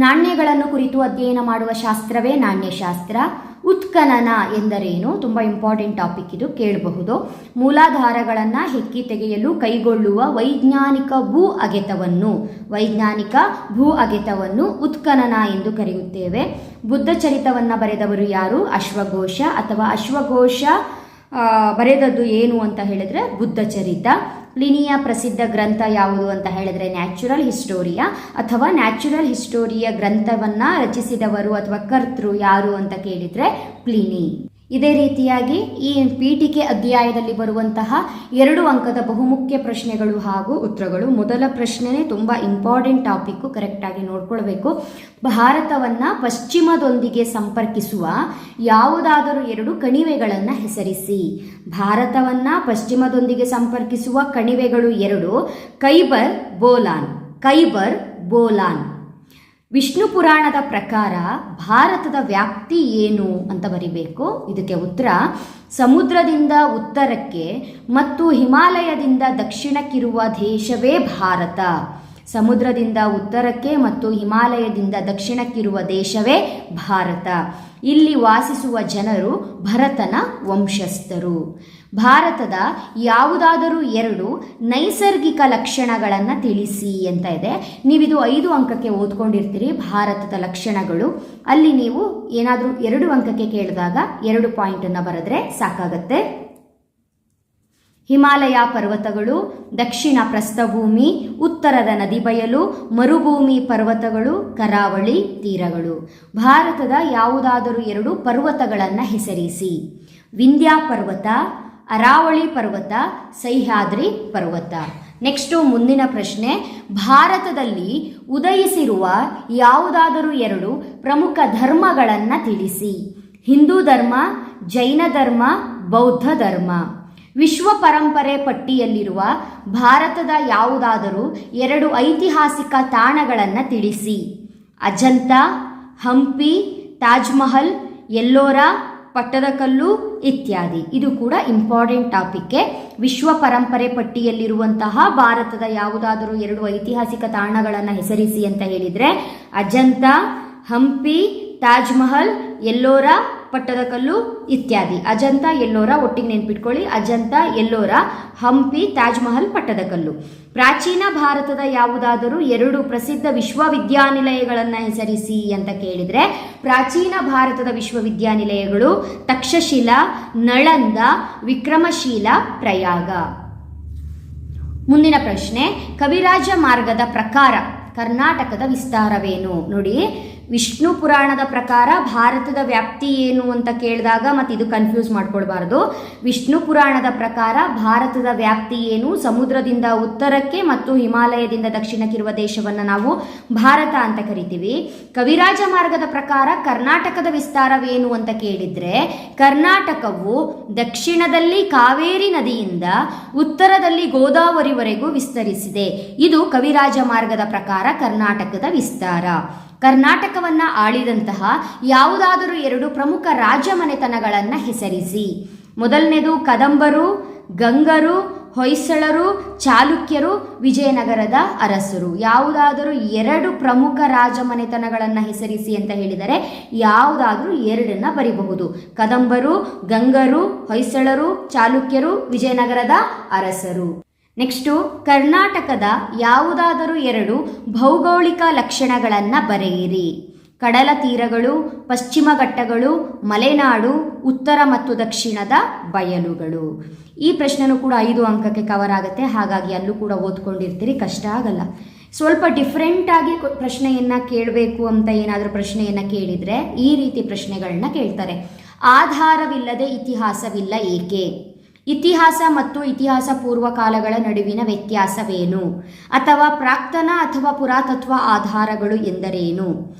A: ನಾಣ್ಯಗಳನ್ನು ಕುರಿತು ಅಧ್ಯಯನ ಮಾಡುವ ಶಾಸ್ತ್ರವೇ ನಾಣ್ಯಶಾಸ್ತ್ರ. ಉತ್ಖನನ ಎಂದರೇನು? ತುಂಬ ಇಂಪಾರ್ಟೆಂಟ್ ಟಾಪಿಕ್ ಇದು, ಕೇಳಬಹುದು. ಮೂಲಾಧಾರಗಳನ್ನು ಹೆಕ್ಕಿ ತೆಗೆಯಲು ಕೈಗೊಳ್ಳುವ ವೈಜ್ಞಾನಿಕ ಭೂ ಅಗೆತವನ್ನು ಉತ್ಖನನ ಎಂದು ಕರೆಯುತ್ತೇವೆ. ಬುದ್ಧ ಚರಿತವನ್ನು ಬರೆದವರು ಯಾರು? ಅಶ್ವಘೋಷ. ಅಥವಾ ಅಶ್ವಘೋಷ ಬರೆದದ್ದು ಏನು ಅಂತ ಹೇಳಿದ್ರೆ ಬುದ್ಧ ಚರಿತ. ಪ್ಲಿನಿಯ ಪ್ರಸಿದ್ಧ ಗ್ರಂಥ ಯಾವುದು ಅಂತ ಹೇಳಿದ್ರೆ ನ್ಯಾಚುರಲ್ ಹಿಸ್ಟೋರಿಯಾ. ಅಥವಾ ನ್ಯಾಚುರಲ್ ಹಿಸ್ಟೋರಿಯಾ ಗ್ರಂಥವನ್ನ ರಚಿಸಿದವರು ಅಥವಾ ಕರ್ತೃ ಯಾರು ಅಂತ ಕೇಳಿದ್ರೆ ಪ್ಲಿನಿ. ಇದೇ ರೀತಿಯಾಗಿ ಈ ಪೀಠಿಕೆ ಅಧ್ಯಾಯದಲ್ಲಿ ಬರುವಂತಹ 2 ಅಂಕದ ಬಹುಮುಖ್ಯ ಪ್ರಶ್ನೆಗಳು ಹಾಗೂ ಉತ್ತರಗಳು. ಮೊದಲ ಪ್ರಶ್ನೆನೇ ತುಂಬ ಇಂಪಾರ್ಟೆಂಟ್ ಟಾಪಿಕ್ಕು, ಕರೆಕ್ಟಾಗಿ ನೋಡ್ಕೊಳ್ಬೇಕು. ಭಾರತವನ್ನು ಪಶ್ಚಿಮದೊಂದಿಗೆ ಸಂಪರ್ಕಿಸುವ ಯಾವುದಾದರೂ 2 ಕಣಿವೆಗಳನ್ನು ಹೆಸರಿಸಿ. ಭಾರತವನ್ನು ಪಶ್ಚಿಮದೊಂದಿಗೆ ಸಂಪರ್ಕಿಸುವ ಕಣಿವೆಗಳು 2. ಖೈಬರ್ ಬೋಲಾನ್. ವಿಷ್ಣು ಪುರಾಣದ ಪ್ರಕಾರ ಭಾರತದ ವ್ಯಾಪ್ತಿ ಏನು ಅಂತ ಬರಿಬೇಕು. ಇದಕ್ಕೆ ಉತ್ತರ ಸಮುದ್ರದಿಂದ ಉತ್ತರಕ್ಕೆ ಮತ್ತು ಹಿಮಾಲಯದಿಂದ ದಕ್ಷಿಣಕ್ಕಿರುವ ದೇಶವೇ ಭಾರತ. ಸಮುದ್ರದಿಂದ ಉತ್ತರಕ್ಕೆ ಮತ್ತು ಹಿಮಾಲಯದಿಂದ ದಕ್ಷಿಣಕ್ಕಿರುವ ದೇಶವೇ ಭಾರತ. ಇಲ್ಲಿ ವಾಸಿಸುವ ಜನರು ಭರತನ ವಂಶಸ್ಥರು. ಭಾರತದ ಯಾವುದಾದರೂ 2 ನೈಸರ್ಗಿಕ ಲಕ್ಷಣಗಳನ್ನು ತಿಳಿಸಿ ಅಂತ ಇದೆ. ನೀವಿದು 5 ಅಂಕಕ್ಕೆ ಓದ್ಕೊಂಡಿರ್ತೀರಿ ಭಾರತದ ಲಕ್ಷಣಗಳು. ಅಲ್ಲಿ ನೀವು ಏನಾದರೂ 2 ಅಂಕಕ್ಕೆ ಕೇಳಿದಾಗ 2 ಪಾಯಿಂಟನ್ನು ಬರೆದ್ರೆ ಸಾಕಾಗತ್ತೆ. ಹಿಮಾಲಯ ಪರ್ವತಗಳು, ದಕ್ಷಿಣ ಪ್ರಸ್ಥಭೂಮಿ, ಉತ್ತರದ ನದಿ ಬಯಲು, ಮರುಭೂಮಿ ಪರ್ವತಗಳು, ಕರಾವಳಿ ತೀರಗಳು. ಭಾರತದ ಯಾವುದಾದರೂ 2 ಪರ್ವತಗಳನ್ನು ಹೆಸರಿಸಿ. ವಿಂಧ್ಯ ಪರ್ವತ, ಅರಾವಳಿ ಪರ್ವತ, ಸಹ್ಯಾದ್ರಿ ಪರ್ವತ. ನೆಕ್ಸ್ಟು ಮುಂದಿನ ಪ್ರಶ್ನೆ, ಭಾರತದಲ್ಲಿ ಉದಯಿಸಿರುವ ಯಾವುದಾದರೂ 2 ಪ್ರಮುಖ ಧರ್ಮಗಳನ್ನು ತಿಳಿಸಿ. ಹಿಂದೂ ಧರ್ಮ, ಜೈನ ಧರ್ಮ, ಬೌದ್ಧ ಧರ್ಮ. ವಿಶ್ವ ಪರಂಪರೆ ಪಟ್ಟಿಯಲ್ಲಿರುವ ಭಾರತದ ಯಾವುದಾದರೂ 2 ಐತಿಹಾಸಿಕ ತಾಣಗಳನ್ನು ತಿಳಿಸಿ. ಅಜಂತ, ಹಂಪಿ, ತಾಜ್ ಮಹಲ್, ಎಲ್ಲೋರಾ, ಪಟ್ಟದಕಲ್ಲು ಇತ್ಯಾದಿ. ಇದು ಕೂಡ ಇಂಪಾರ್ಟೆಂಟ್ ಟಾಪಿಕ್. ವಿಶ್ವ ಪರಂಪರೆ ಪಟ್ಟಿಯಲ್ಲಿರುವಂತಹ ಭಾರತದ ಯಾವುದಾದರೂ 2 ಐತಿಹಾಸಿಕ ತಾಣಗಳನ್ನು ಹೆಸರಿಸಿ ಅಂತ ಹೇಳಿದರೆ ಅಜಂತ, ಹಂಪಿ, ತಾಜ್ ಮಹಲ್, ಎಲ್ಲೋರ, ಪಟ್ಟದಕಲ್ಲು ಇತ್ಯಾದಿ. ಅಜಂತ, ಎಲ್ಲೋರ ಒಟ್ಟಿಗೆ ನೆನ್ಪಿಟ್ಕೊಳ್ಳಿ. ಅಜಂತ, ಎಲ್ಲೋರ, ಹಂಪಿ, ತಾಜ್ ಮಹಲ್, ಪಟ್ಟದಕಲ್ಲು. ಪ್ರಾಚೀನ ಭಾರತದ ಯಾವುದಾದರೂ 2 ಪ್ರಸಿದ್ಧ ವಿಶ್ವವಿದ್ಯಾನಿಲಯಗಳನ್ನು ಹೆಸರಿಸಿ ಅಂತ ಕೇಳಿದರೆ ಪ್ರಾಚೀನ ಭಾರತದ ವಿಶ್ವವಿದ್ಯಾನಿಲಯಗಳು ತಕ್ಷಶಿಲಾ, ನಳಂದ, ವಿಕ್ರಮಶೀಲ, ಪ್ರಯಾಗ. ಮುಂದಿನ ಪ್ರಶ್ನೆ, ಕವಿರಾಜ ಮಾರ್ಗದ ಪ್ರಕಾರ ಕರ್ನಾಟಕದ ವಿಸ್ತಾರವೇನು? ನೋಡಿ, ವಿಷ್ಣು ಪುರಾಣದ ಪ್ರಕಾರ ಭಾರತದ ವ್ಯಾಪ್ತಿ ಏನು ಅಂತ ಕೇಳಿದಾಗ ಮತ್ತೆ ಇದು ಕನ್ಫ್ಯೂಸ್ ಮಾಡ್ಕೊಳ್ಬಾರ್ದು. ವಿಷ್ಣು ಪುರಾಣದ ಪ್ರಕಾರ ಭಾರತದ ವ್ಯಾಪ್ತಿ ಏನು? ಸಮುದ್ರದಿಂದ ಉತ್ತರಕ್ಕೆ ಮತ್ತು ಹಿಮಾಲಯದಿಂದ ದಕ್ಷಿಣಕ್ಕಿರುವ ದೇಶವನ್ನು ನಾವು ಭಾರತ ಅಂತ ಕರಿತೀವಿ. ಕವಿರಾಜ ಮಾರ್ಗದ ಪ್ರಕಾರ ಕರ್ನಾಟಕದ ವಿಸ್ತಾರವೇನು ಅಂತ ಕೇಳಿದ್ರೆ ಕರ್ನಾಟಕವು ದಕ್ಷಿಣದಲ್ಲಿ ಕಾವೇರಿ ನದಿಯಿಂದ ಉತ್ತರದಲ್ಲಿ ಗೋದಾವರಿವರೆಗೂ ವಿಸ್ತರಿಸಿದೆ. ಇದು ಕವಿರಾಜ ಮಾರ್ಗದ ಪ್ರಕಾರ ಕರ್ನಾಟಕದ ವಿಸ್ತಾರ. ಕರ್ನಾಟಕವನ್ನ ಆಳಿದಂತಹ ಯಾವುದಾದರೂ 2 ಪ್ರಮುಖ ರಾಜಮನೆತನಗಳನ್ನು ಹೆಸರಿಸಿ. ಮೊದಲನೇದು ಕದಂಬರು, ಗಂಗರು, ಹೊಯ್ಸಳರು, ಚಾಲುಕ್ಯರು, ವಿಜಯನಗರದ ಅರಸರು. ಯಾವುದಾದರೂ 2 ಪ್ರಮುಖ ರಾಜಮನೆತನಗಳನ್ನು ಹೆಸರಿಸಿ ಅಂತ ಹೇಳಿದರೆ ಯಾವುದಾದರೂ 2 ಬರಿಬಹುದು. ಕದಂಬರು, ಗಂಗರು, ಹೊಯ್ಸಳರು, ಚಾಲುಕ್ಯರು, ವಿಜಯನಗರದ ಅರಸರು. ನೆಕ್ಸ್ಟು, ಕರ್ನಾಟಕದ ಯಾವುದಾದರೂ 2 ಭೌಗೋಳಿಕ ಲಕ್ಷಣಗಳನ್ನು ಬರೆಯಿರಿ. ಕಡಲ ತೀರಗಳು, ಪಶ್ಚಿಮ ಘಟ್ಟಗಳು, ಮಲೆನಾಡು, ಉತ್ತರ ಮತ್ತು ದಕ್ಷಿಣದ ಬಯಲುಗಳು. ಈ ಪ್ರಶ್ನೆನೂ ಕೂಡ 5 ಅಂಕಕ್ಕೆ ಕವರ್ ಆಗುತ್ತೆ. ಹಾಗಾಗಿ ಅಲ್ಲೂ ಕೂಡ ಓದ್ಕೊಂಡಿರ್ತೀರಿ, ಕಷ್ಟ ಆಗಲ್ಲ. ಸ್ವಲ್ಪ ಡಿಫ್ರೆಂಟ್ ಆಗಿ ಪ್ರಶ್ನೆಯನ್ನು ಕೇಳಬೇಕು ಅಂತ ಏನಾದರೂ ಪ್ರಶ್ನೆಯನ್ನು ಕೇಳಿದರೆ ಈ ರೀತಿ ಪ್ರಶ್ನೆಗಳನ್ನ ಕೇಳ್ತಾರೆ. ಆಧಾರವಿಲ್ಲದೆ ಇತಿಹಾಸವಿಲ್ಲ ಏಕೆ? ಇತಿಹಾಸ ಮತ್ತು ಇತಿಹಾಸ ಪೂರ್ವ ಕಾಲಗಳ ನಡುವಿನ ವ್ಯತ್ಯಾಸವೇನು? ಅಥವಾ ಪ್ರಾಕ್ತನ ಅಥವಾ ಪುರಾತತ್ವ ಆಧಾರಗಳು ಎಂದರೇನು?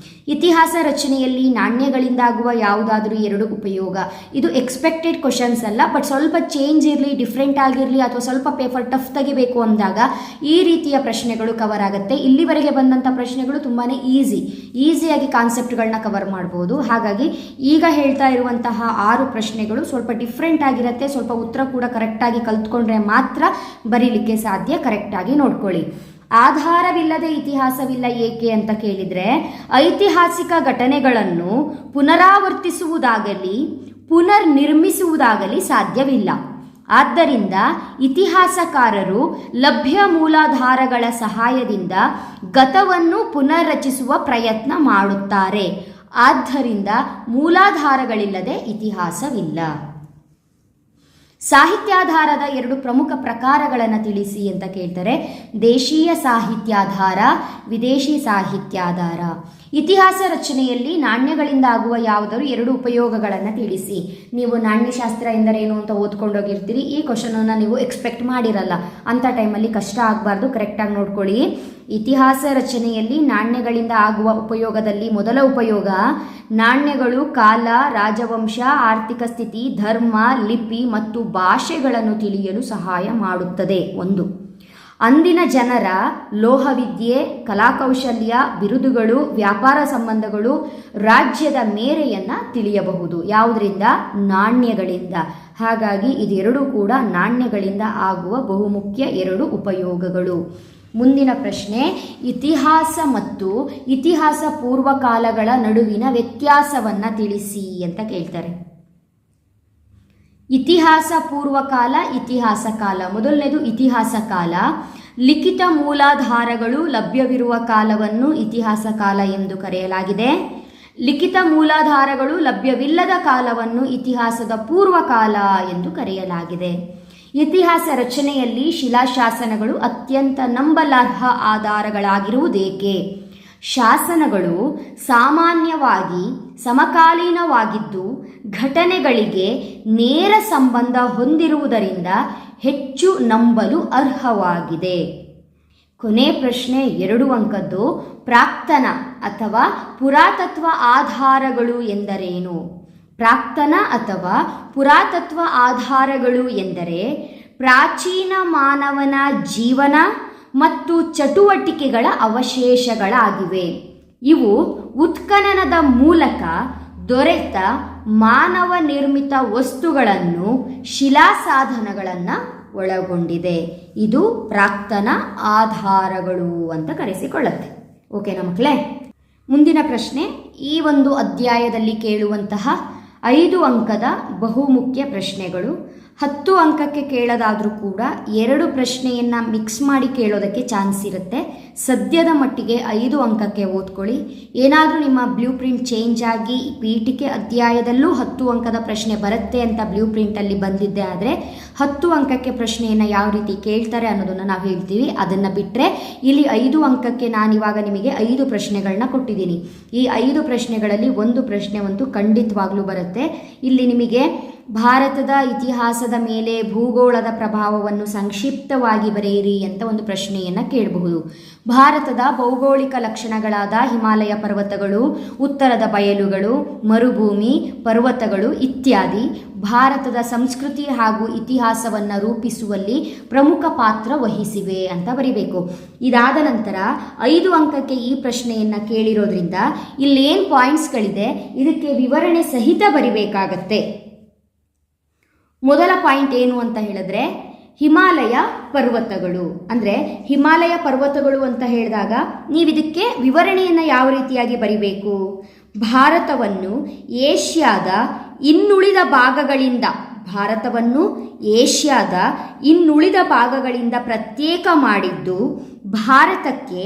A: ಇತಿಹಾಸ ರಚನೆಯಲ್ಲಿ ನಾಣ್ಯಗಳಿಂದಾಗುವ ಯಾವುದಾದರೂ 2 ಉಪಯೋಗ. ಇದು ಎಕ್ಸ್ಪೆಕ್ಟೆಡ್ ಕ್ವಶನ್ಸ್ ಅಲ್ಲ, ಬಟ್ ಸ್ವಲ್ಪ ಚೇಂಜ್ ಇರಲಿ, ಡಿಫ್ರೆಂಟ್ ಆಗಿರಲಿ, ಅಥವಾ ಸ್ವಲ್ಪ ಪೇಪರ್ ಟಫ್ ತೆಗಿಬೇಕು ಅಂದಾಗ ಈ ರೀತಿಯ ಪ್ರಶ್ನೆಗಳು ಕವರ್ ಆಗುತ್ತೆ. ಇಲ್ಲಿವರೆಗೆ ಬಂದಂಥ ಪ್ರಶ್ನೆಗಳು ತುಂಬಾ ಈಸಿಯಾಗಿ ಕಾನ್ಸೆಪ್ಟ್ಗಳನ್ನ ಕವರ್ ಮಾಡ್ಬೋದು. ಹಾಗಾಗಿ ಈಗ ಹೇಳ್ತಾ ಇರುವಂತಹ 6 ಪ್ರಶ್ನೆಗಳು ಸ್ವಲ್ಪ ಡಿಫ್ರೆಂಟ್ ಆಗಿರುತ್ತೆ. ಸ್ವಲ್ಪ ಉತ್ತರ ಕೂಡ ಕರೆಕ್ಟಾಗಿ ಕಲ್ತ್ಕೊಂಡ್ರೆ ಮಾತ್ರ ಬರೀಲಿಕ್ಕೆ ಸಾಧ್ಯ. ಕರೆಕ್ಟಾಗಿ ನೋಡ್ಕೊಳ್ಳಿ. ಆಧಾರವಿಲ್ಲದೆ ಇತಿಹಾಸವಿಲ್ಲ ಏಕೆ ಅಂತ ಕೇಳಿದರೆ ಐತಿಹಾಸಿಕ ಘಟನೆಗಳನ್ನು ಪುನರಾವರ್ತಿಸುವುದಾಗಲಿ ಪುನರ್ನಿರ್ಮಿಸುವುದಾಗಲಿ ಸಾಧ್ಯವಿಲ್ಲ. ಆದ್ದರಿಂದ ಇತಿಹಾಸಕಾರರು ಲಭ್ಯ ಮೂಲಾಧಾರಗಳ ಸಹಾಯದಿಂದ ಗತವನ್ನು ಪುನರ್ರಚಿಸುವ ಪ್ರಯತ್ನ ಮಾಡುತ್ತಾರೆ. ಆದ್ದರಿಂದ ಮೂಲಾಧಾರಗಳಿಲ್ಲದೆ ಇತಿಹಾಸವಿಲ್ಲ. ಸಾಹಿತ್ಯಾಧಾರದ 2 ಪ್ರಮುಖ ಪ್ರಕಾರಗಳನ್ನು ತಿಳಿಸಿ ಅಂತ ಕೇಳ್ತಾರೆ. ದೇಶೀಯ ಸಾಹಿತ್ಯಾಧಾರ, ವಿದೇಶಿ ಸಾಹಿತ್ಯಾಧಾರ. ಇತಿಹಾಸ ರಚನೆಯಲ್ಲಿ ನಾಣ್ಯಗಳಿಂದ ಆಗುವ ಯಾವುದಾದ್ರು 2 ಉಪಯೋಗಗಳನ್ನು ತಿಳಿಸಿ. ನೀವು ನಾಣ್ಯಶಾಸ್ತ್ರ ಎಂದರೇನು ಅಂತ ಓದ್ಕೊಂಡೋಗಿರ್ತೀರಿ. ಈ ಕ್ವಶನನ್ನು ನೀವು ಎಕ್ಸ್ಪೆಕ್ಟ್ ಮಾಡಿರಲ್ಲ. ಅಂಥ ಟೈಮಲ್ಲಿ ಕಷ್ಟ ಆಗಬಾರ್ದು, ಕರೆಕ್ಟಾಗಿ ನೋಡ್ಕೊಳ್ಳಿ. ಇತಿಹಾಸ ರಚನೆಯಲ್ಲಿ ನಾಣ್ಯಗಳಿಂದ ಆಗುವ ಉಪಯೋಗದಲ್ಲಿ ಮೊದಲ ಉಪಯೋಗ, ನಾಣ್ಯಗಳು ಕಾಲ, ರಾಜವಂಶ, ಆರ್ಥಿಕ ಸ್ಥಿತಿ, ಧರ್ಮ, ಲಿಪಿ ಮತ್ತು ಭಾಷೆಗಳನ್ನು ತಿಳಿಯಲು ಸಹಾಯ ಮಾಡುತ್ತದೆ. 1. ಅಂದಿನ ಜನರ ಲೋಹವಿದ್ಯೆ, ಕಲಾಕೌಶಲ್ಯ, ಬಿರುದುಗಳು, ವ್ಯಾಪಾರ ಸಂಬಂಧಗಳು, ರಾಜ್ಯದ ಮೇರೆಯನ್ನು ತಿಳಿಯಬಹುದು. ಯಾವುದರಿಂದ? ನಾಣ್ಯಗಳಿಂದ. ಹಾಗಾಗಿ ಇದೆರಡೂ ಕೂಡ ನಾಣ್ಯಗಳಿಂದ ಆಗುವ ಬಹುಮುಖ್ಯ 2 ಉಪಯೋಗಗಳು. ಮುಂದಿನ ಪ್ರಶ್ನೆ, ಇತಿಹಾಸ ಮತ್ತು ಇತಿಹಾಸ ಪೂರ್ವ ಕಾಲಗಳ ನಡುವಿನ ವ್ಯತ್ಯಾಸವನ್ನು ತಿಳಿಸಿ ಅಂತ ಕೇಳ್ತಾರೆ. ಇತಿಹಾಸ ಪೂರ್ವಕಾಲ, ಇತಿಹಾಸ ಕಾಲ. ಮೊದಲನೇದು ಇತಿಹಾಸ ಕಾಲ. ಲಿಖಿತ ಮೂಲಾಧಾರಗಳು ಲಭ್ಯವಿರುವ ಕಾಲವನ್ನು ಇತಿಹಾಸ ಕಾಲ ಎಂದು ಕರೆಯಲಾಗಿದೆ. ಲಿಖಿತ ಮೂಲಾಧಾರಗಳು ಲಭ್ಯವಿಲ್ಲದ ಕಾಲವನ್ನು ಇತಿಹಾಸದ ಪೂರ್ವಕಾಲ ಎಂದು ಕರೆಯಲಾಗಿದೆ. ಇತಿಹಾಸ ರಚನೆಯಲ್ಲಿ ಶಿಲಾಶಾಸನಗಳು ಅತ್ಯಂತ ನಂಬಲರ್ಹ ಆಧಾರಗಳಾಗಿರುವುದೇಕೆ? ಶಾಸನಗಳು ಸಾಮಾನ್ಯವಾಗಿ ಸಮಕಾಲೀನವಾಗಿದ್ದು ಘಟನೆಗಳಿಗೆ ನೇರ ಸಂಬಂಧ ಹೊಂದಿರುವುದರಿಂದ ಹೆಚ್ಚು ನಂಬಲು ಅರ್ಹವಾಗಿದೆ. ಕೊನೆ ಪ್ರಶ್ನೆ 2 ಅಂಕದ್ದು. ಪ್ರಾಕ್ತನ ಅಥವಾ ಪುರಾತತ್ವ ಆಧಾರಗಳು ಎಂದರೇನು? ಪ್ರಾಕ್ತನ ಅಥವಾ ಪುರಾತತ್ವ ಆಧಾರಗಳು ಎಂದರೆ ಪ್ರಾಚೀನ ಮಾನವನ ಜೀವನ ಮತ್ತು ಚಟುವಟಿಕೆಗಳ ಅವಶೇಷಗಳಾಗಿವೆ. ಇವು ಉತ್ಖನನದ ಮೂಲಕ ದೊರೆತ ಮಾನವ ನಿರ್ಮಿತ ವಸ್ತುಗಳನ್ನು ಶಿಲಾ ಸಾಧನಗಳನ್ನು ಒಳಗೊಂಡಿದೆ. ಇದು ಪ್ರಾಕ್ತನ ಆಧಾರಗಳು ಅಂತ ಕರೆಸಿಕೊಳ್ಳುತ್ತೆ. ಓಕೆನಾ ಮಕ್ಕಳೇ? ಮುಂದಿನ ಪ್ರಶ್ನೆ, ಈ ಒಂದು ಅಧ್ಯಾಯದಲ್ಲಿ ಕೇಳುವಂತಹ 5 ಅಂಕದ ಬಹುಮುಖ್ಯ ಪ್ರಶ್ನೆಗಳು. 10 ಅಂಕಕ್ಕೆ ಕೇಳೋದಾದರೂ ಕೂಡ 2 ಪ್ರಶ್ನೆಯನ್ನು ಮಿಕ್ಸ್ ಮಾಡಿ ಕೇಳೋದಕ್ಕೆ ಚಾನ್ಸ್ ಇರುತ್ತೆ. ಸದ್ಯದ ಮಟ್ಟಿಗೆ 5 ಅಂಕಕ್ಕೆ ಓದ್ಕೊಳ್ಳಿ. ಏನಾದರೂ ನಿಮ್ಮ ಬ್ಲೂ ಪ್ರಿಂಟ್ ಚೇಂಜ್ ಆಗಿ ಪೀಠಿಕೆ ಅಧ್ಯಾಯದಲ್ಲೂ 10 ಅಂಕದ ಪ್ರಶ್ನೆ ಬರುತ್ತೆ ಅಂತ ಬ್ಲೂ ಪ್ರಿಂಟಲ್ಲಿ ಬಂದಿದ್ದೆ ಆದರೆ 10 ಅಂಕಕ್ಕೆ ಪ್ರಶ್ನೆಯನ್ನು ಯಾವ ರೀತಿ ಕೇಳ್ತಾರೆ ಅನ್ನೋದನ್ನು ನಾವು ಹೇಳ್ತೀವಿ. ಅದನ್ನು ಬಿಟ್ಟರೆ ಇಲ್ಲಿ 5 ಅಂಕಕ್ಕೆ ನಾನಿವಾಗ ನಿಮಗೆ 5 ಪ್ರಶ್ನೆಗಳನ್ನ ಕೊಟ್ಟಿದ್ದೀನಿ. ಈ 5 ಪ್ರಶ್ನೆಗಳಲ್ಲಿ ಒಂದು ಪ್ರಶ್ನೆ ಅಂತೂ ಖಂಡಿತವಾಗ್ಲೂ ಬರುತ್ತೆ. ಇಲ್ಲಿ ನಿಮಗೆ ಭಾರತದ ಇತಿಹಾಸದ ಮೇಲೆ ಭೂಗೋಳದ ಪ್ರಭಾವವನ್ನು ಸಂಕ್ಷಿಪ್ತವಾಗಿ ಬರೆಯಿರಿ ಅಂತ ಒಂದು ಪ್ರಶ್ನೆಯನ್ನು ಕೇಳಬಹುದು. ಭಾರತದ ಭೌಗೋಳಿಕ ಲಕ್ಷಣಗಳಾದ ಹಿಮಾಲಯ ಪರ್ವತಗಳು, ಉತ್ತರದ ಬಯಲುಗಳು, ಮರುಭೂಮಿ, ಪರ್ವತಗಳು ಇತ್ಯಾದಿ ಭಾರತದ ಸಂಸ್ಕೃತಿ ಹಾಗೂ ಇತಿಹಾಸವನ್ನು ರೂಪಿಸುವಲ್ಲಿ ಪ್ರಮುಖ ಪಾತ್ರ ವಹಿಸಿವೆ ಅಂತ ಬರಿಬೇಕು. ಇದಾದ ನಂತರ 5 ಅಂಕಕ್ಕೆ ಈ ಪ್ರಶ್ನೆಯನ್ನು ಕೇಳಿರೋದ್ರಿಂದ ಇಲ್ಲೇನು ಪಾಯಿಂಟ್ಸ್ಗಳಿದೆ ಇದಕ್ಕೆ ವಿವರಣೆ ಸಹಿತ ಬರಿಬೇಕಾಗತ್ತೆ. ಮೊದಲ ಪಾಯಿಂಟ್ ಏನು ಅಂತ ಹೇಳಿದ್ರೆ ಹಿಮಾಲಯ ಪರ್ವತಗಳು. ಅಂದರೆ ಹಿಮಾಲಯ ಪರ್ವತಗಳು ಅಂತ ಹೇಳಿದಾಗ ನೀವು ಇದಕ್ಕೆ ವಿವರಣೆಯನ್ನು ಯಾವ ರೀತಿಯಾಗಿ ಬರಿಬೇಕು? ಭಾರತವನ್ನು ಏಷ್ಯಾದ ಇನ್ನುಳಿದ ಭಾಗಗಳಿಂದ ಪ್ರತ್ಯೇಕ ಮಾಡಿದ್ದು ಭಾರತಕ್ಕೆ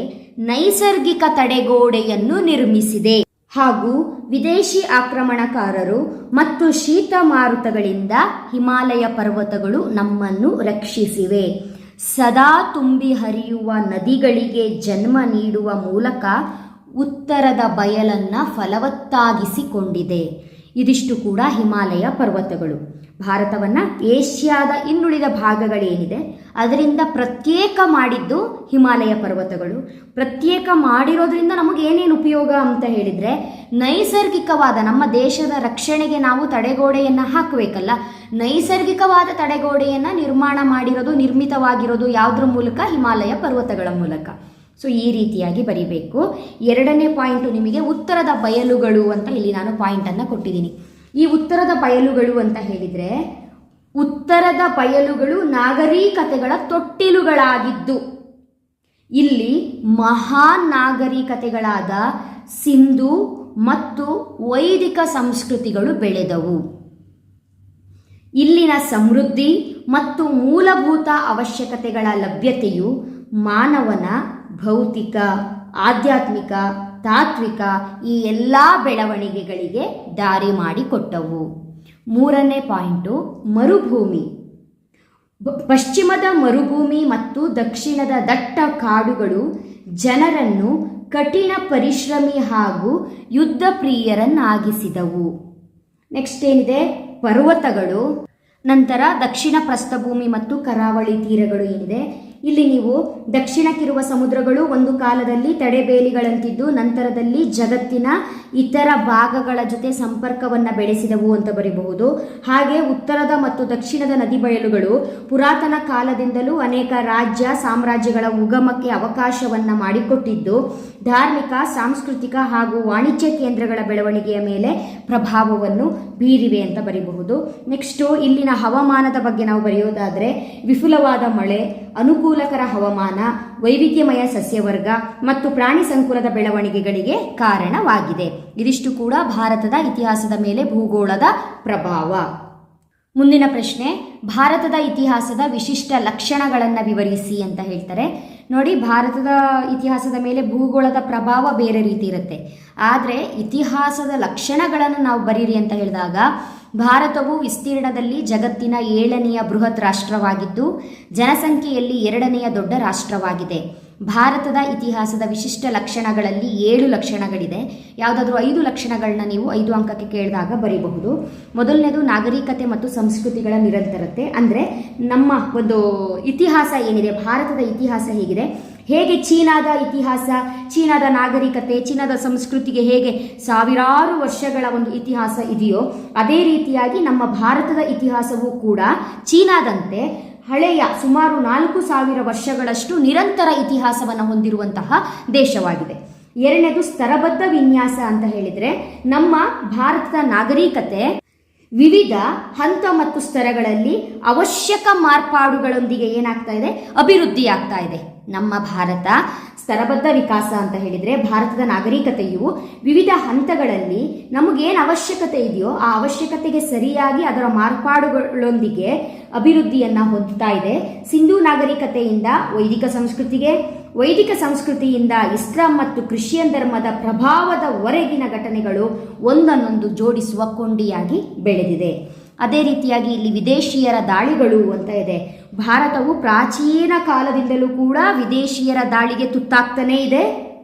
A: ನೈಸರ್ಗಿಕ ತಡೆಗೋಡೆಯನ್ನು ನಿರ್ಮಿಸಿದೆ ಹಾಗೂ ವಿದೇಶಿ ಆಕ್ರಮಣಕಾರರು ಮತ್ತು ಶೀತ ಮಾರುತಗಳಿಂದ ಹಿಮಾಲಯ ಪರ್ವತಗಳು ನಮ್ಮನ್ನು ರಕ್ಷಿಸಿವೆ. ಸದಾ ತುಂಬಿ ಹರಿಯುವ ನದಿಗಳಿಗೆ ಜನ್ಮ ನೀಡುವ ಮೂಲಕ ಉತ್ತರದ ಬಯಲನ್ನು ಫಲವತ್ತಾಗಿಸಿಕೊಂಡಿದೆ. ಇದಿಷ್ಟು ಕೂಡ ಹಿಮಾಲಯ ಪರ್ವತಗಳು. ಭಾರತವನ್ನು ಏಷ್ಯಾದ ಇನ್ನುಳಿದ ಭಾಗಗಳೇನಿದೆ ಅದರಿಂದ ಪ್ರತ್ಯೇಕ ಮಾಡಿದ್ದು ಹಿಮಾಲಯ ಪರ್ವತಗಳು. ಪ್ರತ್ಯೇಕ ಮಾಡಿರೋದ್ರಿಂದ ನಮಗೆ ಏನೇನು ಉಪಯೋಗ ಅಂತ ಹೇಳಿದರೆ, ನೈಸರ್ಗಿಕವಾದ ನಮ್ಮ ದೇಶದ ರಕ್ಷಣೆಗೆ ನಾವು ತಡೆಗೋಡೆಯನ್ನು ಹಾಕಬೇಕಲ್ಲ, ನೈಸರ್ಗಿಕವಾದ ತಡೆಗೋಡೆಯನ್ನು ನಿರ್ಮಿತವಾಗಿರೋದು ಯಾವುದ್ರ ಮೂಲಕ? ಹಿಮಾಲಯ ಪರ್ವತಗಳ ಮೂಲಕ. ಸೊ ಈ ರೀತಿಯಾಗಿ ಬರಿಬೇಕು. 2ನೇ ಪಾಯಿಂಟು ನಿಮಗೆ ಉತ್ತರದ ಬಯಲುಗಳು ಅಂತ ಇಲ್ಲಿ ನಾನು ಪಾಯಿಂಟನ್ನು ಕೊಟ್ಟಿದ್ದೀನಿ. ಈ ಉತ್ತರದ ಬಯಲುಗಳು ಅಂತ ಹೇಳಿದರೆ, ಉತ್ತರದ ಬಯಲುಗಳು ನಾಗರಿಕತೆಗಳ ತೊಟ್ಟಿಲುಗಳಾಗಿದ್ದು ಇಲ್ಲಿ ಮಹಾನ್ ನಾಗರಿಕತೆಗಳಾದ ಸಿಂಧು ಮತ್ತು ವೈದಿಕ ಸಂಸ್ಕೃತಿಗಳು ಬೆಳೆದವು. ಇಲ್ಲಿನ ಸಮೃದ್ಧಿ ಮತ್ತು ಮೂಲಭೂತ ಅವಶ್ಯಕತೆಗಳ ಲಭ್ಯತೆಯು ಮಾನವನ ಭೌತಿಕ, ಆಧ್ಯಾತ್ಮಿಕ, ತಾತ್ವಿಕ ಈ ಎಲ್ಲ ಬೆಳವಣಿಗೆಗಳಿಗೆ ದಾರಿ ಮಾಡಿಕೊಟ್ಟವು. 3ನೇ ಪಾಯಿಂಟು ಮರುಭೂಮಿ. ಪಶ್ಚಿಮದ ಮರುಭೂಮಿ ಮತ್ತು ದಕ್ಷಿಣದ ದಟ್ಟ ಕಾಡುಗಳು ಜನರನ್ನು ಕಠಿಣ ಪರಿಶ್ರಮಿ ಹಾಗೂ ಯುದ್ಧ ಪ್ರಿಯರನ್ನಾಗಿಸಿದವು. ನೆಕ್ಸ್ಟ್ ಏನಿದೆ? ಪರ್ವತಗಳು. ನಂತರ ದಕ್ಷಿಣ ಪ್ರಸ್ಥಭೂಮಿ ಮತ್ತು ಕರಾವಳಿ ತೀರಗಳು ಏನಿದೆ, ಇಲ್ಲಿ ನೀವು ದಕ್ಷಿಣಕ್ಕಿರುವ ಸಮುದ್ರಗಳು ಒಂದು ಕಾಲದಲ್ಲಿ ತಡೆಬೇಲಿಗಳಂತಿದ್ದು ನಂತರದಲ್ಲಿ ಜಗತ್ತಿನ ಇತರ ಭಾಗಗಳ ಜೊತೆ ಸಂಪರ್ಕವನ್ನು ಬೆಳೆಸಿದವು ಅಂತ ಬರೀಬಹುದು. ಹಾಗೆ ಉತ್ತರದ ಮತ್ತು ದಕ್ಷಿಣದ ನದಿ ಬಯಲುಗಳು ಪುರಾತನ ಕಾಲದಿಂದಲೂ ಅನೇಕ ರಾಜ್ಯ ಸಾಮ್ರಾಜ್ಯಗಳ ಉಗಮಕ್ಕೆ ಅವಕಾಶವನ್ನು ಮಾಡಿಕೊಟ್ಟಿದ್ದು ಧಾರ್ಮಿಕ, ಸಾಂಸ್ಕೃತಿಕ ಹಾಗೂ ವಾಣಿಜ್ಯ ಕೇಂದ್ರಗಳ ಬೆಳವಣಿಗೆಯ ಮೇಲೆ ಪ್ರಭಾವವನ್ನು ಬೀರಿವೆ ಅಂತ ಬರೀಬಹುದು. ನೆಕ್ಸ್ಟು ಇಲ್ಲಿನ ಹವಾಮಾನದ ಬಗ್ಗೆ ನಾವು ಬರೆಯೋದಾದರೆ ವಿಪುಲವಾದ ಮಳೆ, ಅನುಕೂಲಕರ ಹವಾಮಾನ, ವೈವಿಧ್ಯಮಯ ಸಸ್ಯವರ್ಗ ಮತ್ತು ಪ್ರಾಣಿ ಸಂಕುಲದ ಬೆಳವಣಿಗೆಗಳಿಗೆ ಕಾರಣವಾಗಿದೆ. ಇದಿಷ್ಟು ಕೂಡ ಭಾರತದ ಇತಿಹಾಸದ ಮೇಲೆ ಭೂಗೋಳದ ಪ್ರಭಾವ. ಮುಂದಿನ ಪ್ರಶ್ನೆ, ಭಾರತದ ಇತಿಹಾಸದ ವಿಶಿಷ್ಟ ಲಕ್ಷಣಗಳನ್ನು ವಿವರಿಸಿ ಅಂತ ಹೇಳ್ತಾರೆ. ನೋಡಿ, ಭಾರತದ ಇತಿಹಾಸದ ಮೇಲೆ ಭೂಗೋಳದ ಪ್ರಭಾವ ಬೇರೆ ರೀತಿ ಇರುತ್ತೆ. ಆದರೆ ಇತಿಹಾಸದ ಲಕ್ಷಣಗಳನ್ನು ನಾವು ಬರೀರಿ ಅಂತ ಹೇಳಿದಾಗ ಭಾರತವು ವಿಸ್ತೀರ್ಣದಲ್ಲಿ ಜಗತ್ತಿನ 7ನೆಯ ಬೃಹತ್ ರಾಷ್ಟ್ರವಾಗಿದ್ದು ಜನಸಂಖ್ಯೆಯಲ್ಲಿ 2ನೆಯ ದೊಡ್ಡ ರಾಷ್ಟ್ರವಾಗಿದೆ. ಭಾರತದ ಇತಿಹಾಸದ ವಿಶಿಷ್ಟ ಲಕ್ಷಣಗಳಲ್ಲಿ 7 ಲಕ್ಷಣಗಳಿದೆ. ಯಾವುದಾದ್ರೂ 5 ಲಕ್ಷಣಗಳನ್ನ ನೀವು 5 ಅಂಕಕ್ಕೆ ಕೇಳಿದಾಗ ಬರೀಬಹುದು. ಮೊದಲನೇದು ನಾಗರಿಕತೆ ಮತ್ತು ಸಂಸ್ಕೃತಿಗಳ ನಿರಂತರತೆ. ಅಂದರೆ ನಮ್ಮ ಒಂದು ಇತಿಹಾಸ ಏನಿದೆ, ಭಾರತದ ಇತಿಹಾಸ ಹೇಗಿದೆ, ಹೇಗೆ ಚೀನಾದ ಇತಿಹಾಸ, ಚೀನಾದ ನಾಗರಿಕತೆ, ಚೀನಾದ ಸಂಸ್ಕೃತಿಗೆ ಹೇಗೆ ಸಾವಿರಾರು ವರ್ಷಗಳ ಒಂದು ಇತಿಹಾಸ ಇದೆಯೋ ಅದೇ ರೀತಿಯಾಗಿ ನಮ್ಮ ಭಾರತದ ಇತಿಹಾಸವೂ ಕೂಡ ಚೀನಾದಂತೆ ಹಳೆಯ ಸುಮಾರು 4000 ವರ್ಷಗಳಷ್ಟು ನಿರಂತರ ಇತಿಹಾಸವನ್ನು ಹೊಂದಿರುವಂತಹ ದೇಶವಾಗಿದೆ. ಎರಡನೇದು ಸ್ತರಬದ್ಧ ವಿನ್ಯಾಸ ಅಂತ ಹೇಳಿದರೆ ನಮ್ಮ ಭಾರತದ ನಾಗರಿಕತೆ ವಿವಿಧ ಹಂತ ಮತ್ತು ಸ್ತರಗಳಲ್ಲಿ ಅವಶ್ಯಕ ಮಾರ್ಪಾಡುಗಳೊಂದಿಗೆ ಏನಾಗ್ತಾ ಇದೆ, ಅಭಿವೃದ್ಧಿ ಆಗ್ತಾ ಇದೆ. ನಮ್ಮ ಭಾರತ ಸ್ತರಬದ್ಧ ವಿಕಾಸ ಅಂತ ಹೇಳಿದರೆ ಭಾರತದ ನಾಗರಿಕತೆಯು ವಿವಿಧ ಹಂತಗಳಲ್ಲಿ ನಮಗೇನು ಅವಶ್ಯಕತೆ ಇದೆಯೋ ಆ ಅವಶ್ಯಕತೆಗೆ ಸರಿಯಾಗಿ ಅದರ ಮಾರ್ಪಾಡುಗಳೊಂದಿಗೆ ಅಭಿವೃದ್ಧಿಯನ್ನು ಹೊಂದುತ್ತಾ ಇದೆ. ಸಿಂಧೂ ನಾಗರಿಕತೆಯಿಂದ ವೈದಿಕ ಸಂಸ್ಕೃತಿಯಿಂದ ಇಸ್ಲಾಂ ಮತ್ತು ಕ್ರಿಶ್ಚಿಯನ್ ಧರ್ಮದ ಪ್ರಭಾವದವರೆಗಿನ ಘಟನೆಗಳು ಒಂದನ್ನೊಂದು ಜೋಡಿಸುವ ಕೊಂಡಿಯಾಗಿ ಬೆಳೆದಿದೆ. ಅದೇ ರೀತಿಯಾಗಿ ಇಲ್ಲಿ ವಿದೇಶಿಯರ ದಾಳಿಗಳು ಅಂತ ಇದೆ. ಭಾರತವು ಪ್ರಾಚೀನ ಕಾಲದಿಂದಲೂ ಕೂಡ ವಿದೇಶಿಯರ ದಾಳಿಗೆ ತುತ್ತಾಗ್ತಾನೇ ಇದೆ.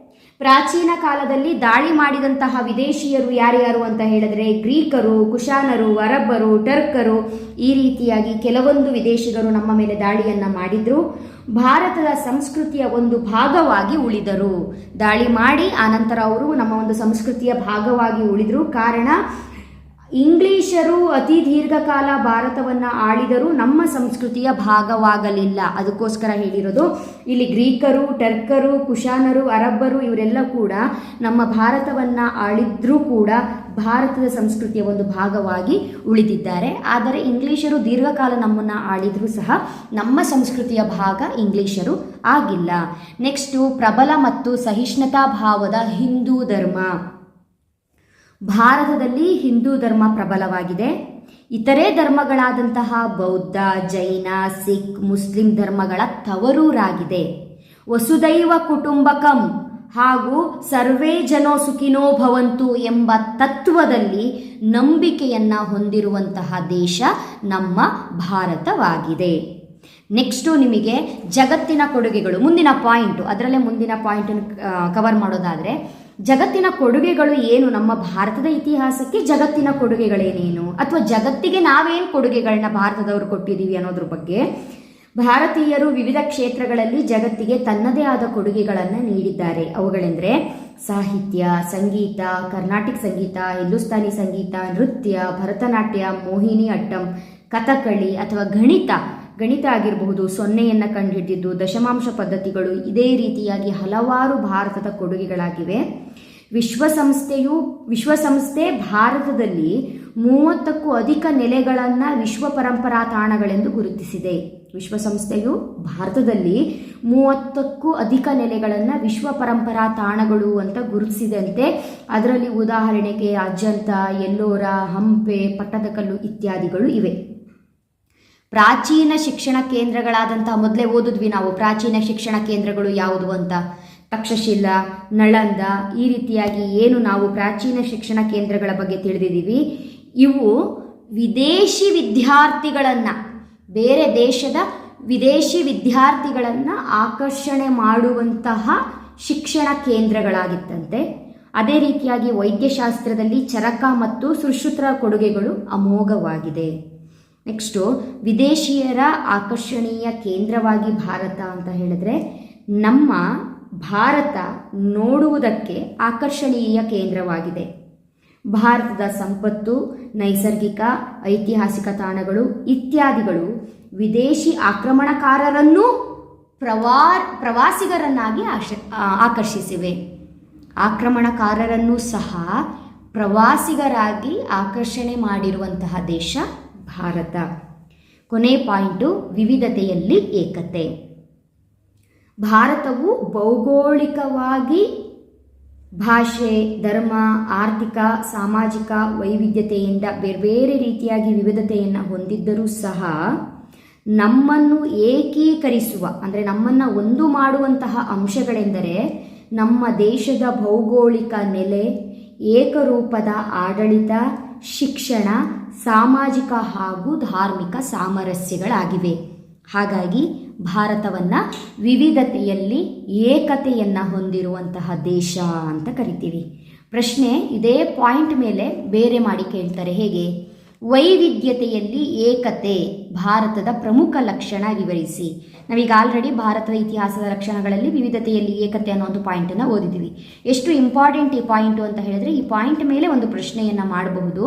A: ಪ್ರಾಚೀನ ಕಾಲದಲ್ಲಿ ದಾಳಿ ಮಾಡಿದಂತಹ ವಿದೇಶಿಯರು ಯಾರ್ಯಾರು ಅಂತ ಹೇಳಿದ್ರೆ ಗ್ರೀಕರು, ಕುಶಾನರು, ಅರಬ್ಬರು, ಟರ್ಕರು, ಈ ರೀತಿಯಾಗಿ ಕೆಲವೊಂದು ವಿದೇಶಿಗರು ನಮ್ಮ ಮೇಲೆ ದಾಳಿಯನ್ನು ಮಾಡಿದ್ರು. ಭಾರತದ ಸಂಸ್ಕೃತಿಯ ಒಂದು ಭಾಗವಾಗಿ ಉಳಿದರು. ದಾಳಿ ಮಾಡಿ ಆನಂತರ ಅವರು ನಮ್ಮ ಒಂದು ಸಂಸ್ಕೃತಿಯ ಭಾಗವಾಗಿ ಉಳಿದರು. ಕಾರಣ ಇಂಗ್ಲಿಷರು ಅತಿ ದೀರ್ಘಕಾಲ ಭಾರತವನ್ನು ಆಳಿದರೂ ನಮ್ಮ ಸಂಸ್ಕೃತಿಯ ಭಾಗವಾಗಲಿಲ್ಲ. ಅದಕ್ಕೋಸ್ಕರ ಹೇಳಿರೋದು ಇಲ್ಲಿ ಗ್ರೀಕರು, ಟರ್ಕರು, ಕುಶಾನರು, ಅರಬ್ಬರು ಇವರೆಲ್ಲ ಕೂಡ ನಮ್ಮ ಭಾರತವನ್ನು ಆಳಿದ್ರೂ ಕೂಡ ಭಾರತದ ಸಂಸ್ಕೃತಿಯ ಒಂದು ಭಾಗವಾಗಿ ಉಳಿದಿದ್ದಾರೆ. ಆದರೆ ಇಂಗ್ಲಿಷರು ದೀರ್ಘಕಾಲ ನಮ್ಮನ್ನು ಆಳಿದ್ರೂ ಸಹ ನಮ್ಮ ಸಂಸ್ಕೃತಿಯ ಭಾಗ ಇಂಗ್ಲಿಷರು ಆಗಿಲ್ಲ. ನೆಕ್ಸ್ಟು ಪ್ರಬಲ ಮತ್ತು ಸಹಿಷ್ಣುತಾ ಭಾವದ ಹಿಂದೂ ಧರ್ಮ. ಭಾರತದಲ್ಲಿ ಹಿಂದೂ ಧರ್ಮ ಪ್ರಬಲವಾಗಿದೆ. ಇತರೆ ಧರ್ಮಗಳಾದಂತಹ ಬೌದ್ಧ, ಜೈನ, ಸಿಖ್, ಮುಸ್ಲಿಂ ಧರ್ಮಗಳ ತವರೂರಾಗಿದೆ. ವಸುದೈವ ಕುಟುಂಬಕಂ ಹಾಗೂ ಸರ್ವೇ ಜನೋ ಸುಖಿನೋ ಭವಂತು ಎಂಬ ತತ್ವದಲ್ಲಿ ನಂಬಿಕೆಯನ್ನು ಹೊಂದಿರುವಂತಹ ದೇಶ ನಮ್ಮ ಭಾರತವಾಗಿದೆ. ನೆಕ್ಸ್ಟು ನಿಮಗೆ ಜಗತ್ತಿನ ಕೊಡುಗೆಗಳು, ಮುಂದಿನ ಪಾಯಿಂಟು, ಅದರಲ್ಲೇ ಮುಂದಿನ ಪಾಯಿಂಟನ್ನು ಕವರ್ ಮಾಡೋದಾದರೆ ಜಗತ್ತಿನ ಕೊಡುಗೆಗಳು ಏನು, ನಮ್ಮ ಭಾರತದ ಇತಿಹಾಸಕ್ಕೆ ಜಗತ್ತಿನ ಕೊಡುಗೆಗಳೇನೇನು, ಅಥವಾ ಜಗತ್ತಿಗೆ ನಾವೇನು ಕೊಡುಗೆಗಳನ್ನ ಭಾರತದವರು ಕೊಟ್ಟಿದ್ದೀವಿ ಅನ್ನೋದ್ರ ಬಗ್ಗೆ. ಭಾರತೀಯರು ವಿವಿಧ ಕ್ಷೇತ್ರಗಳಲ್ಲಿ ಜಗತ್ತಿಗೆ ತನ್ನದೇ ಆದ ಕೊಡುಗೆಗಳನ್ನು ನೀಡಿದ್ದಾರೆ. ಅವುಗಳೆಂದರೆ ಸಾಹಿತ್ಯ, ಸಂಗೀತ, ಕರ್ನಾಟಿಕ್ ಸಂಗೀತ, ಹಿಂದೂಸ್ತಾನಿ ಸಂಗೀತ, ನೃತ್ಯ, ಭರತನಾಟ್ಯ, ಮೋಹಿನಿ ಅಟ್ಟಂ, ಕಥಕಳಿ ಅಥವಾ ಗಣಿತ ಆಗಿರಬಹುದು, ಸೊನ್ನೆಯನ್ನು ಕಂಡುಹಿಡಿದಿದ್ದು, ದಶಮಾಂಶ ಪದ್ಧತಿಗಳು, ಇದೇ ರೀತಿಯಾಗಿ ಹಲವಾರು ಭಾರತದ ಕೊಡುಗೆಗಳಾಗಿವೆ. ವಿಶ್ವಸಂಸ್ಥೆ ಭಾರತದಲ್ಲಿ 30ಕ್ಕೂ ಅಧಿಕ ನೆಲೆಗಳನ್ನು ವಿಶ್ವ ಪರಂಪರಾ ತಾಣಗಳೆಂದು ಗುರುತಿಸಿದೆ. ವಿಶ್ವಸಂಸ್ಥೆಯು ಭಾರತದಲ್ಲಿ 30ಕ್ಕೂ ಅಧಿಕ ನೆಲೆಗಳನ್ನು ವಿಶ್ವ ಪರಂಪರಾ ತಾಣಗಳು ಅಂತ ಗುರುತಿಸಿದಂತೆ. ಅದರಲ್ಲಿ ಉದಾಹರಣೆಗೆ ಅಜಂತ, ಎಲ್ಲೋರ, ಹಂಪೆ, ಪಟ್ಟದಕಲ್ಲು ಇತ್ಯಾದಿಗಳು ಇವೆ. ಪ್ರಾಚೀನ ಶಿಕ್ಷಣ ಕೇಂದ್ರಗಳಾದಂತಹ, ಮೊದಲೇ ಓದಿದ್ವಿ ನಾವು ಪ್ರಾಚೀನ ಶಿಕ್ಷಣ ಕೇಂದ್ರಗಳು ಯಾವುದು ಅಂತ, ತಕ್ಷಶಿಲಾ, ನಳಂದ, ಈ ರೀತಿಯಾಗಿ ಏನು ನಾವು ಪ್ರಾಚೀನ ಶಿಕ್ಷಣ ಕೇಂದ್ರಗಳ ಬಗ್ಗೆ ತಿಳಿದಿದ್ದೀವಿ. ಇವು ವಿದೇಶಿ ವಿದ್ಯಾರ್ಥಿಗಳನ್ನು, ಬೇರೆ ದೇಶದ ವಿದೇಶಿ ವಿದ್ಯಾರ್ಥಿಗಳನ್ನು ಆಕರ್ಷಣೆ ಮಾಡುವಂತಹ ಶಿಕ್ಷಣ ಕೇಂದ್ರಗಳಾಗಿತ್ತಂತೆ. ಅದೇ ರೀತಿಯಾಗಿ ವೈದ್ಯಶಾಸ್ತ್ರದಲ್ಲಿ ಚರಕ ಮತ್ತು ಸುಶ್ರುತರ ಕೊಡುಗೆಗಳು ಅಮೋಘವಾಗಿದೆ. ನೆಕ್ಸ್ಟು ವಿದೇಶಿಯರ ಆಕರ್ಷಣೀಯ ಕೇಂದ್ರವಾಗಿ ಭಾರತ ಅಂತ ಹೇಳಿದ್ರೆ, ನಮ್ಮ ಭಾರತ ನೋಡುವುದಕ್ಕೆ ಆಕರ್ಷಣೀಯ ಕೇಂದ್ರವಾಗಿದೆ. ಭಾರತದ ಸಂಪತ್ತು, ನೈಸರ್ಗಿಕ, ಐತಿಹಾಸಿಕ ತಾಣಗಳು ಇತ್ಯಾದಿಗಳು ವಿದೇಶಿ ಆಕ್ರಮಣಕಾರರನ್ನು ಪ್ರವಾಸಿಗರನ್ನಾಗಿ ಆಕರ್ಷಿಸಿವೆ. ಆಕ್ರಮಣಕಾರರನ್ನು ಸಹ ಪ್ರವಾಸಿಗರಾಗಿ ಆಕರ್ಷಣೆ ಮಾಡಿರುವಂತಹ ದೇಶ ಭಾರತ. ಕೊನೆ ಪಾಯಿಂಟು, ವಿವಿಧತೆಯಲ್ಲಿ ಏಕತೆ. ಭಾರತವು ಭೌಗೋಳಿಕವಾಗಿ ಭಾಷೆ, ಧರ್ಮ, ಆರ್ಥಿಕ, ಸಾಮಾಜಿಕ ವೈವಿಧ್ಯತೆಯಿಂದ ಬೇರೆ ರೀತಿಯಾಗಿ ವಿವಿಧತೆಯನ್ನು ಹೊಂದಿದ್ದರೂ ಸಹ ನಮ್ಮನ್ನು ಏಕೀಕರಿಸುವ, ಅಂದರೆ ನಮ್ಮನ್ನು ಒಂದು ಮಾಡುವಂತಹ ಅಂಶಗಳೆಂದರೆ ನಮ್ಮ ದೇಶದ ಭೌಗೋಳಿಕ ನೆಲೆ, ಏಕರೂಪದ ಆಡಳಿತ, ಶಿಕ್ಷಣ, ಸಾಮಾಜಿಕ ಹಾಗೂ ಧಾರ್ಮಿಕ ಸಾಮರಸ್ಯಗಳಾಗಿವೆ. ಹಾಗಾಗಿ ಭಾರತವನ್ನು ವಿವಿಧತೆಯಲ್ಲಿ ಏಕತೆಯನ್ನು ಹೊಂದಿರುವಂತಹ ದೇಶ ಅಂತ ಕರಿತೀವಿ. ಪ್ರಶ್ನೆ ಇದೇ ಪಾಯಿಂಟ್ ಮೇಲೆ ಬೇರೆ ಮಾಡಿ ಕೇಳ್ತಾರೆ. ಹೇಗೆ? ವೈವಿಧ್ಯತೆಯಲ್ಲಿ ಏಕತೆ ಭಾರತದ ಪ್ರಮುಖ ಲಕ್ಷಣ ವಿವರಿಸಿ. ನಾವೀಗ ಆಲ್ರೆಡಿ ಭಾರತದ ಇತಿಹಾಸದ ಲಕ್ಷಣಗಳಲ್ಲಿ ವಿವಿಧತೆಯಲ್ಲಿ ಏಕತೆ ಅನ್ನೋ ಒಂದು ಪಾಯಿಂಟನ್ನು ಓದಿದ್ದೀವಿ. ಎಷ್ಟು ಇಂಪಾರ್ಟೆಂಟ್ ಈ ಪಾಯಿಂಟು ಅಂತ ಹೇಳಿದ್ರೆ, ಈ ಪಾಯಿಂಟ್ ಮೇಲೆ ಒಂದು ಪ್ರಶ್ನೆಯನ್ನು ಮಾಡಬಹುದು.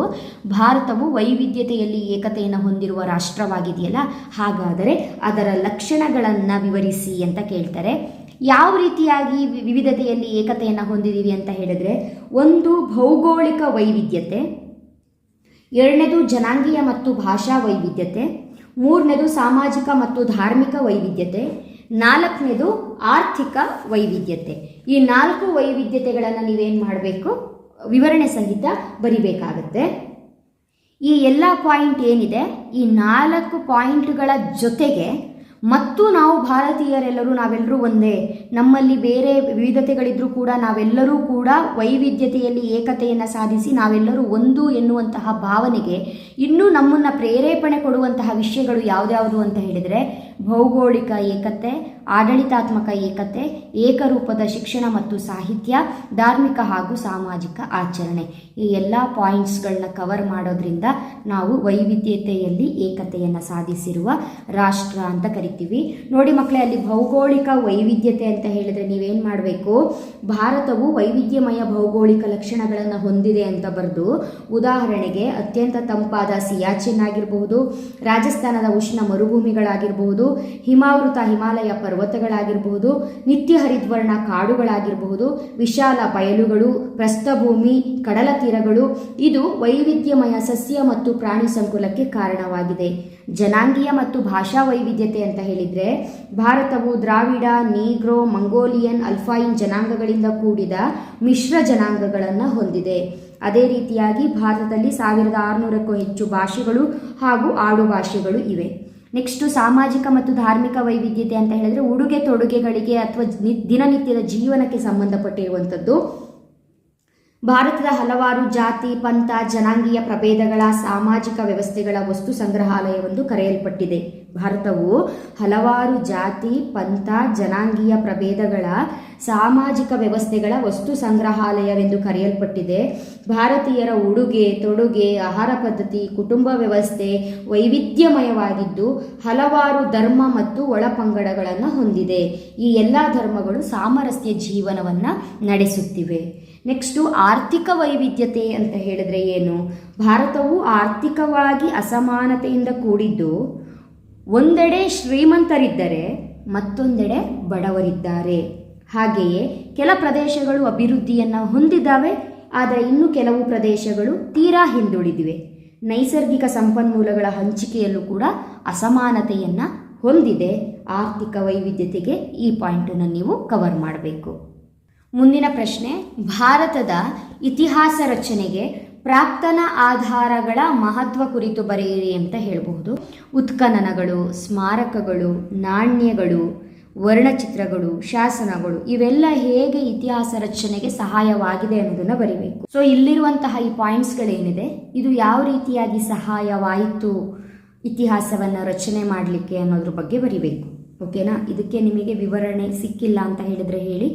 A: ಭಾರತವು ವೈವಿಧ್ಯತೆಯಲ್ಲಿ ಏಕತೆಯನ್ನು ಹೊಂದಿರುವ ರಾಷ್ಟ್ರವಾಗಿದೆಯಲ್ಲ, ಹಾಗಾದರೆ ಅದರ ಲಕ್ಷಣಗಳನ್ನು ವಿವರಿಸಿ ಅಂತ ಕೇಳ್ತಾರೆ. ಯಾವ ರೀತಿಯಾಗಿ ವಿವಿಧತೆಯಲ್ಲಿ ಏಕತೆಯನ್ನು ಹೊಂದಿದ್ದೀವಿ ಅಂತ ಹೇಳಿದ್ರೆ, ಒಂದು ಭೌಗೋಳಿಕ ವೈವಿಧ್ಯತೆ, ಎರಡನೇದು ಜನಾಂಗೀಯ ಮತ್ತು ಭಾಷಾ ವೈವಿಧ್ಯತೆ, ಮೂರನೇದು ಸಾಮಾಜಿಕ ಮತ್ತು ಧಾರ್ಮಿಕ ವೈವಿಧ್ಯತೆ, ನಾಲ್ಕನೇದು ಆರ್ಥಿಕ ವೈವಿಧ್ಯತೆ. ಈ 4 ವೈವಿಧ್ಯತೆಗಳನ್ನು ನೀವೇನು ಮಾಡಬೇಕು, ವಿವರಣೆ ಸಹಿತ ಬರಿಬೇಕಾಗತ್ತೆ. ಈ ಎಲ್ಲ ಪಾಯಿಂಟ್ ಏನಿದೆ, ಈ 4 ಪಾಯಿಂಟ್ಗಳ ಜೊತೆಗೆ ಮತ್ತು ನಾವು ಭಾರತೀಯರೆಲ್ಲರೂ ನಾವೆಲ್ಲರೂ ಒಂದೇ, ನಮ್ಮಲ್ಲಿ ಬೇರೆ ವಿವಿಧತೆಗಳಿದ್ರೂ ಕೂಡ ನಾವೆಲ್ಲರೂ ಕೂಡ ವೈವಿಧ್ಯತೆಯಲ್ಲಿ ಏಕತೆಯನ್ನು ಸಾಧಿಸಿ ನಾವೆಲ್ಲರೂ ಒಂದು ಎನ್ನುವಂತಹ ಭಾವನೆಗೆ ಇನ್ನೂ ನಮ್ಮನ್ನು ಪ್ರೇರೇಪಣೆ ಕೊಡುವಂತಹ ವಿಷಯಗಳು ಯಾವುದ್ಯಾವುದು ಅಂತ ಹೇಳಿದರೆ, ಭೌಗೋಳಿಕ ಏಕತೆ, ಆಡಳಿತಾತ್ಮಕ ಏಕತೆ, ಏಕರೂಪದ ಶಿಕ್ಷಣ ಮತ್ತು ಸಾಹಿತ್ಯ, ಧಾರ್ಮಿಕ ಹಾಗೂ ಸಾಮಾಜಿಕ ಆಚರಣೆ. ಈ ಎಲ್ಲ ಪಾಯಿಂಟ್ಸ್ಗಳನ್ನ ಕವರ್ ಮಾಡೋದ್ರಿಂದ ನಾವು ವೈವಿಧ್ಯತೆಯಲ್ಲಿ ಏಕತೆಯನ್ನು ಸಾಧಿಸಿರುವ ರಾಷ್ಟ್ರ ಅಂತ ಕರಿತೀವಿ. ನೋಡಿ ಮಕ್ಕಳೇ, ಅಲ್ಲಿ ಭೌಗೋಳಿಕ ವೈವಿಧ್ಯತೆ ಅಂತ ಹೇಳಿದರೆ ನೀವೇನು ಮಾಡಬೇಕು, ಭಾರತವು ವೈವಿಧ್ಯಮಯ ಭೌಗೋಳಿಕ ಲಕ್ಷಣಗಳನ್ನು ಹೊಂದಿದೆ ಅಂತ ಬರೆದು, ಉದಾಹರಣೆಗೆ ಅತ್ಯಂತ ತಂಪಾದ ಸಿಯಾಚಿನ್ ಆಗಿರಬಹುದು, ರಾಜಸ್ಥಾನದ ಉಷ್ಣ ಮರುಭೂಮಿಗಳಾಗಿರಬಹುದು, ಹಿಮಾವೃತ ಹಿಮಾಲಯ ಪರ್ವತಗಳಾಗಿರಬಹುದು, ನಿತ್ಯ ಹರಿದ್ವರ್ಣ ಕಾಡುಗಳಾಗಿರಬಹುದು, ವಿಶಾಲ ಬಯಲುಗಳು, ಪ್ರಸ್ಥಭೂಮಿ, ಕಡಲ ತೀರಗಳು, ಇದು ವೈವಿಧ್ಯಮಯ ಸಸ್ಯ ಮತ್ತು ಪ್ರಾಣಿ ಸಂಕುಲಕ್ಕೆ ಕಾರಣವಾಗಿದೆ. ಜನಾಂಗೀಯ ಮತ್ತು ಭಾಷಾ ವೈವಿಧ್ಯತೆ ಅಂತ ಹೇಳಿದರೆ, ಭಾರತವು ದ್ರಾವಿಡ, ನೀಗ್ರೋ, ಮಂಗೋಲಿಯನ್, ಅಲ್ಫೈನ್ ಜನಾಂಗಗಳಿಂದ ಕೂಡಿದ ಮಿಶ್ರ ಜನಾಂಗಗಳನ್ನು ಹೊಂದಿದೆ. ಅದೇ ರೀತಿಯಾಗಿ ಭಾರತದಲ್ಲಿ 1600ಕ್ಕೂ ಹೆಚ್ಚು ಭಾಷೆಗಳು ಹಾಗೂ ಆಡು ಭಾಷೆಗಳು ಇವೆ. ನೆಕ್ಸ್ಟು ಸಾಮಾಜಿಕ ಮತ್ತು ಧಾರ್ಮಿಕ ವೈವಿಧ್ಯತೆ ಅಂತ ಹೇಳಿದ್ರೆ, ಉಡುಗೆ ತೊಡುಗೆಗಳಿಗೆ ಅಥವಾ ದಿನನಿತ್ಯದ ಜೀವನಕ್ಕೆ ಸಂಬಂಧಪಟ್ಟಿರುವಂಥದ್ದು. ಭಾರತದ ಹಲವಾರು ಜಾತಿ, ಪಂಥ, ಜನಾಂಗೀಯ ಪ್ರಭೇದಗಳ ಸಾಮಾಜಿಕ ವ್ಯವಸ್ಥೆಗಳ ವಸ್ತು ಸಂಗ್ರಹಾಲಯವೆಂದು ಕರೆಯಲ್ಪಟ್ಟಿದೆ. ಭಾರತವು ಹಲವಾರು ಜಾತಿ, ಪಂಥ, ಜನಾಂಗೀಯ ಪ್ರಭೇದಗಳ ಸಾಮಾಜಿಕ ವ್ಯವಸ್ಥೆಗಳ ವಸ್ತು ಸಂಗ್ರಹಾಲಯವೆಂದು ಕರೆಯಲ್ಪಟ್ಟಿದೆ. ಭಾರತೀಯರ ಉಡುಗೆ ತೊಡುಗೆ, ಆಹಾರ ಪದ್ಧತಿ, ಕುಟುಂಬ ವ್ಯವಸ್ಥೆ ವೈವಿಧ್ಯಮಯವಾಗಿದ್ದು ಹಲವಾರು ಧರ್ಮ ಮತ್ತು ಒಳಪಂಗಡಗಳನ್ನು ಹೊಂದಿದೆ. ಈ ಎಲ್ಲ ಧರ್ಮಗಳು ಸಾಮರಸ್ಯ ಜೀವನವನ್ನು ನಡೆಸುತ್ತಿವೆ. ನೆಕ್ಸ್ಟು ಆರ್ಥಿಕ ವೈವಿಧ್ಯತೆ ಅಂತ ಹೇಳಿದ್ರೆ ಏನು, ಭಾರತವು ಆರ್ಥಿಕವಾಗಿ ಅಸಮಾನತೆಯಿಂದ ಕೂಡಿದ್ದು, ಒಂದೆಡೆ ಶ್ರೀಮಂತರಿದ್ದರೆ ಮತ್ತೊಂದೆಡೆ ಬಡವರಿದ್ದಾರೆ. ಹಾಗೆಯೇ ಕೆಲ ಪ್ರದೇಶಗಳು ಅಭಿವೃದ್ಧಿಯನ್ನು ಹೊಂದಿದ್ದಾವೆ, ಆದರೆ ಇನ್ನು ಕೆಲವು ಪ್ರದೇಶಗಳು ತೀರಾ ಹಿಂದುಳಿದಿವೆ. ನೈಸರ್ಗಿಕ ಸಂಪನ್ಮೂಲಗಳ ಹಂಚಿಕೆಯಲ್ಲೂ ಕೂಡ ಅಸಮಾನತೆಯನ್ನು ಹೊಂದಿದೆ. ಆರ್ಥಿಕ ವೈವಿಧ್ಯತೆಗೆ ಈ ಪಾಯಿಂಟನ್ನು ನೀವು ಕವರ್ ಮಾಡಬೇಕು. ಮುಂದಿನ ಪ್ರಶ್ನೆ, ಭಾರತದ ಇತಿಹಾಸ ರಚನೆಗೆ ಪ್ರಾಕ್ತನ ಆಧಾರಗಳ ಮಹತ್ವ ಕುರಿತು ಬರೆಯಿರಿ ಅಂತ ಹೇಳಬಹುದು. ಉತ್ಖನನಗಳು, ಸ್ಮಾರಕಗಳು, ನಾಣ್ಯಗಳು, ವರ್ಣಚಿತ್ರಗಳು, ಶಾಸನಗಳು ಇವೆಲ್ಲ ಹೇಗೆ ಇತಿಹಾಸ ರಚನೆಗೆ ಸಹಾಯವಾಗಿದೆ ಅನ್ನೋದನ್ನು ಬರೀಬೇಕು. ಸೊ ಇಲ್ಲಿರುವಂತಹ ಈ ಪಾಯಿಂಟ್ಸ್ಗಳೇನಿದೆ, ಇದು ಯಾವ ರೀತಿಯಾಗಿ ಸಹಾಯವಾಯಿತು ಇತಿಹಾಸವನ್ನು ರಚನೆ ಮಾಡಲಿಕ್ಕೆ ಅನ್ನೋದ್ರ ಬಗ್ಗೆ ಬರಿಬೇಕು. ಓಕೆನಾ? ಇದಕ್ಕೆ ನಿಮಗೆ ವಿವರಣೆ ಸಿಕ್ಕಿಲ್ಲ ಅಂತ ಹೇಳಿದರೆ ಹೇಳಿ,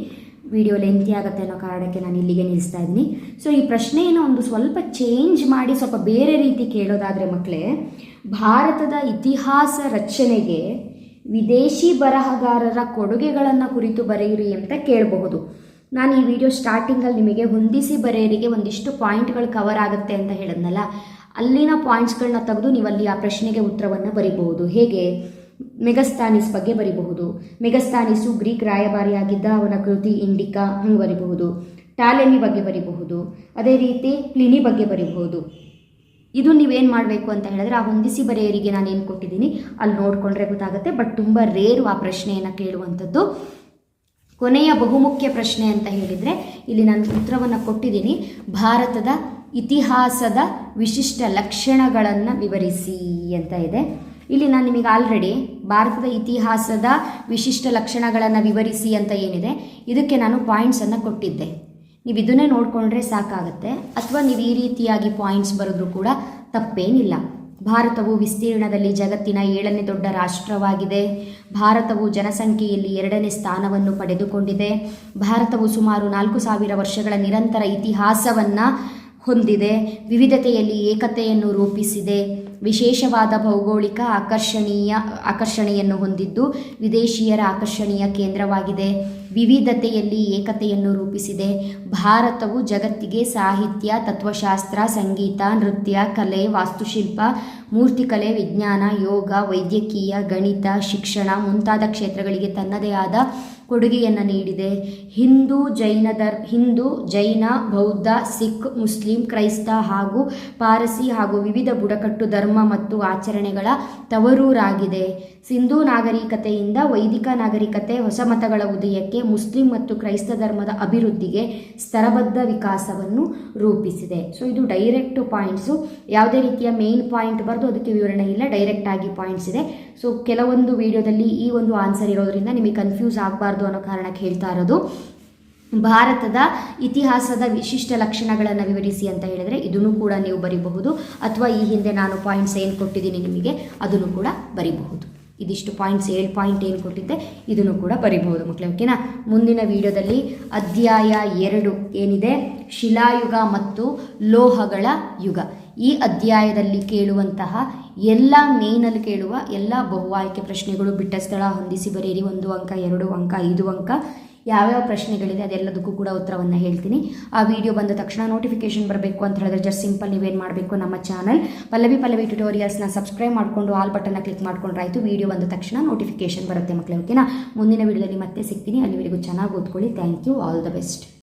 A: ವಿಡಿಯೋ ಲೆಂತಿ ಆಗುತ್ತೆ ಅನ್ನೋ ಕಾರಣಕ್ಕೆ ನಾನು ಇಲ್ಲಿಗೆ ನಿಲ್ಲಿಸ್ತಾ ಇದ್ದೀನಿ. ಸೊ ಈ ಪ್ರಶ್ನೆಯನ್ನು ಒಂದು ಸ್ವಲ್ಪ ಚೇಂಜ್ ಮಾಡಿ ಸ್ವಲ್ಪ ಬೇರೆ ರೀತಿ ಕೇಳೋದಾದರೆ ಮಕ್ಕಳೇ, ಭಾರತದ ಇತಿಹಾಸ ರಚನೆಗೆ ವಿದೇಶಿ ಬರಹಗಾರರ ಕೊಡುಗೆಗಳನ್ನು ಕುರಿತು ಬರೆಯಿರಿ ಅಂತ ಕೇಳಬಹುದು. ನಾನು ಈ ವಿಡಿಯೋ ಸ್ಟಾರ್ಟಿಂಗಲ್ಲಿ ನಿಮಗೆ ಹೊಂದಿಸಿ ಬರೆಯರಿಗೆ ಒಂದಿಷ್ಟು ಪಾಯಿಂಟ್ಗಳು ಕವರ್ ಆಗುತ್ತೆ ಅಂತ ಹೇಳಿದ್ನಲ್ಲ, ಅಲ್ಲಿನ ಪಾಯಿಂಟ್ಸ್ಗಳನ್ನ ತೆಗೆದು ನೀವಲ್ಲಿ ಆ ಪ್ರಶ್ನೆಗೆ ಉತ್ತರವನ್ನು ಬರೀಬಹುದು. ಹೇಗೆ? ಮೆಗಸ್ತಾನಿಸ್ ಬಗ್ಗೆ ಬರಿಬಹುದು. ಮೆಗಸ್ತಾನಿಸು ಗ್ರೀಕ್ ರಾಯಭಾರಿಯಾಗಿದ್ದ, ಅವನ ಕೃತಿ ಇಂಡಿಕಾ, ಹಂಗೆ ಬರಿಬಹುದು. ಟಾಲೆಮಿ ಬಗ್ಗೆ ಬರಿಬಹುದು. ಅದೇ ರೀತಿ ಪ್ಲಿನಿ ಬಗ್ಗೆ ಬರಿಬಹುದು. ಇದು ನೀವೇನು ಮಾಡಬೇಕು ಅಂತ ಹೇಳಿದ್ರೆ, ಆ ಹೊಂದಿಸಿ ಬರೆಯರಿಗೆ ನಾನೇನು ಕೊಟ್ಟಿದ್ದೀನಿ ಅಲ್ಲಿ ನೋಡಿಕೊಂಡ್ರೆ ಗೊತ್ತಾಗುತ್ತೆ. ಬಟ್ ತುಂಬ ರೇರು ಆ ಪ್ರಶ್ನೆಯನ್ನು ಕೇಳುವಂಥದ್ದು. ಕೊನೆಯ ಬಹುಮುಖ್ಯ ಪ್ರಶ್ನೆ ಅಂತ ಹೇಳಿದರೆ, ಇಲ್ಲಿ ನಾನು ಉತ್ತರವನ್ನು ಕೊಟ್ಟಿದ್ದೀನಿ. ಭಾರತದ ಇತಿಹಾಸದ ವಿಶಿಷ್ಟ ಲಕ್ಷಣಗಳನ್ನು ವಿವರಿಸಿ ಅಂತ ಇದೆ. ಇಲ್ಲಿ ನಾನು ನಿಮಗೆ ಆಲ್ರೆಡಿ ಭಾರತದ ಇತಿಹಾಸದ ವಿಶಿಷ್ಟ ಲಕ್ಷಣಗಳನ್ನು ವಿವರಿಸಿ ಅಂತ ಏನಿದೆ, ಇದಕ್ಕೆ ನಾನು ಪಾಯಿಂಟ್ಸನ್ನು ಕೊಟ್ಟಿದ್ದೆ. ನೀವು ಇದನ್ನೇ ನೋಡಿಕೊಂಡ್ರೆ ಸಾಕಾಗತ್ತೆ, ಅಥವಾ ನೀವು ಈ ರೀತಿಯಾಗಿ ಪಾಯಿಂಟ್ಸ್ ಬರೆದ್ರೂ ಕೂಡ ತಪ್ಪೇನಿಲ್ಲ. ಭಾರತವು ವಿಸ್ತೀರ್ಣದಲ್ಲಿ ಜಗತ್ತಿನ 7ನೇ ದೊಡ್ಡ ರಾಷ್ಟ್ರವಾಗಿದೆ. ಭಾರತವು ಜನಸಂಖ್ಯೆಯಲ್ಲಿ 2ನೇ ಸ್ಥಾನವನ್ನು ಪಡೆದುಕೊಂಡಿದೆ. ಭಾರತವು ಸುಮಾರು 4000 ವರ್ಷಗಳ ನಿರಂತರ ಇತಿಹಾಸವನ್ನು ಹೊಂದಿದೆ. ವಿವಿಧತೆಯಲ್ಲಿ ಏಕತೆಯನ್ನು ರೂಪಿಸಿದೆ. ವಿಶೇಷವಾದ ಭೌಗೋಳಿಕ ಆಕರ್ಷಣೆಯನ್ನು ಹೊಂದಿದ್ದು ವಿದೇಶಿಯರ ಆಕರ್ಷಣೀಯ ಕೇಂದ್ರವಾಗಿದೆ. ವಿವಿಧತೆಯಲ್ಲಿ ಏಕತೆಯನ್ನು ರೂಪಿಸಿದೆ. ಭಾರತವು ಜಗತ್ತಿಗೆ ಸಾಹಿತ್ಯ, ತತ್ವಶಾಸ್ತ್ರ, ಸಂಗೀತ, ನೃತ್ಯ, ಕಲೆ, ವಾಸ್ತುಶಿಲ್ಪ, ಮೂರ್ತಿಕಲೆ, ವಿಜ್ಞಾನ, ಯೋಗ, ವೈದ್ಯಕೀಯ, ಗಣಿತ, ಶಿಕ್ಷಣ ಮುಂತಾದ ಕ್ಷೇತ್ರಗಳಿಗೆ ತನ್ನದೇ ಆದ ಕೊಡುಗೆಯನ್ನು ನೀಡಿದೆ. ಹಿಂದೂ, ಜೈನ, ಬೌದ್ಧ, ಸಿಖ್, ಮುಸ್ಲಿಂ, ಕ್ರೈಸ್ತ ಹಾಗೂ ಪಾರಸಿ ಹಾಗೂ ವಿವಿಧ ಬುಡಕಟ್ಟು ಧರ್ಮ ಮತ್ತು ಆಚರಣೆಗಳ ತವರೂರಾಗಿದೆ. ಸಿಂಧೂ ನಾಗರಿಕತೆಯಿಂದ ವೈದಿಕ ನಾಗರಿಕತೆ, ಹೊಸ ಮತಗಳ ಉದಯಕ್ಕೆ, ಮುಸ್ಲಿಂ ಮತ್ತು ಕ್ರೈಸ್ತ ಧರ್ಮದ ಅಭಿವೃದ್ಧಿಗೆ ಸ್ತರಬದ್ಧ ವಿಕಾಸವನ್ನು ರೂಪಿಸಿದೆ. ಸೊ ಇದು ಡೈರೆಕ್ಟ್ ಪಾಯಿಂಟ್ಸು, ಯಾವುದೇ ರೀತಿಯ ಮೇನ್ ಪಾಯಿಂಟ್ ಬರೆದು ಅದಕ್ಕೆ ವಿವರಣೆ ಇಲ್ಲ, ಡೈರೆಕ್ಟ್ ಆಗಿ ಪಾಯಿಂಟ್ಸ್ ಇದೆ. ಸೊ ಕೆಲವೊಂದು ವಿಡಿಯೋದಲ್ಲಿ ಈ ಒಂದು ಆನ್ಸರ್ ಇರೋದ್ರಿಂದ ನಿಮಗೆ ಕನ್ಫ್ಯೂಸ್ ಆಗಬಾರ್ದು ಅನ್ನೋ ಕಾರಣಕ್ಕೆ ಹೇಳ್ತಾ ಇರೋದು. ಭಾರತದ ಇತಿಹಾಸದ ವಿಶಿಷ್ಟ ಲಕ್ಷಣಗಳನ್ನು ವಿವರಿಸಿ ಅಂತ ಹೇಳಿದರೆ ಇದನ್ನು ಕೂಡ ನೀವು ಬರೀಬಹುದು, ಅಥವಾ ಈ ಹಿಂದೆ ನಾನು ಪಾಯಿಂಟ್ಸ್ ಏನು ಕೊಟ್ಟಿದ್ದೀನಿ ನಿಮಗೆ ಅದನ್ನು ಕೂಡ ಬರೀಬಹುದು. ಇದಿಷ್ಟು ಪಾಯಿಂಟ್ಸ್ 7 ಪಾಯಿಂಟ್ ಏನು ಕೊಟ್ಟಿದ್ದೆ ಇದನ್ನು ಕೂಡ ಬರೀಬಹುದು ಮಕ್ಕಳೇ. ಓಕೆನಾ? ಮುಂದಿನ ವಿಡಿಯೋದಲ್ಲಿ ಅಧ್ಯಾಯ 2 ಏನಿದೆ, ಶಿಲಾಯುಗ ಮತ್ತು ಲೋಹಗಳ ಯುಗ. ಈ ಅಧ್ಯಾಯದಲ್ಲಿ ಕೇಳುವಂತಹ ಎಲ್ಲ ಮೇನಲ್ಲಿ ಕೇಳುವ ಎಲ್ಲ ಬಹು ಆಯ್ಕೆ ಪ್ರಶ್ನೆಗಳು, ಬಿಟ್ಟ ಸ್ಥಳ, ಹೊಂದಿಸಿ ಬರೆಯಿರಿ, 1 ಅಂಕ, 2 ಅಂಕ, 5 ಅಂಕ, ಯಾವ್ಯಾವ ಪ್ರಶ್ನೆಗಳಿದೆ ಅದೆಲ್ಲದಕ್ಕೂ ಕೂಡ ಉತ್ತರವನ್ನು ಹೇಳ್ತೀನಿ. ಆ ವಿಡಿಯೋ ಬಂದ ತಕ್ಷಣ ನೋಟಿಫಿಕೇಶನ್ ಬರಬೇಕು ಅಂತ ಹೇಳಿದ್ರೆ ಜಸ್ಟ್ ಸಿಂಪಲ್ ನೀವೇನು ಮಾಡಬೇಕು, ನಮ್ಮ ಚಾನಲ್ ಪಲ್ಲವಿ ಟ್ಯುಟೋರಿಯಲ್ಸ್ನ ಸಬ್ಸ್ಕ್ರೈಬ್ ಮಾಡಿಕೊಂಡು ಆಲ್ ಬಟನ್ನ ಕ್ಲಿಕ್ ಮಾಡ್ಕೊಂಡ್ರೆ ಆಯಿತು. ವಿಡಿಯೋ ಬಂದ ತಕ್ಷಣ ನೋಟಿಫಿಕೇಶನ್ ಬರುತ್ತೆ ಮಕ್ಕಳೇ. ಓಕೆನಾ? ಮುಂದಿನ ವಿಡಿಯೋದಲ್ಲಿ ಮತ್ತೆ ಸಿಗ್ತೀನಿ. ಅಲ್ಲಿವರೆಗೂ ಚೆನ್ನಾಗಿ ಓದ್ಕೊಳ್ಳಿ. Thank you. All the best.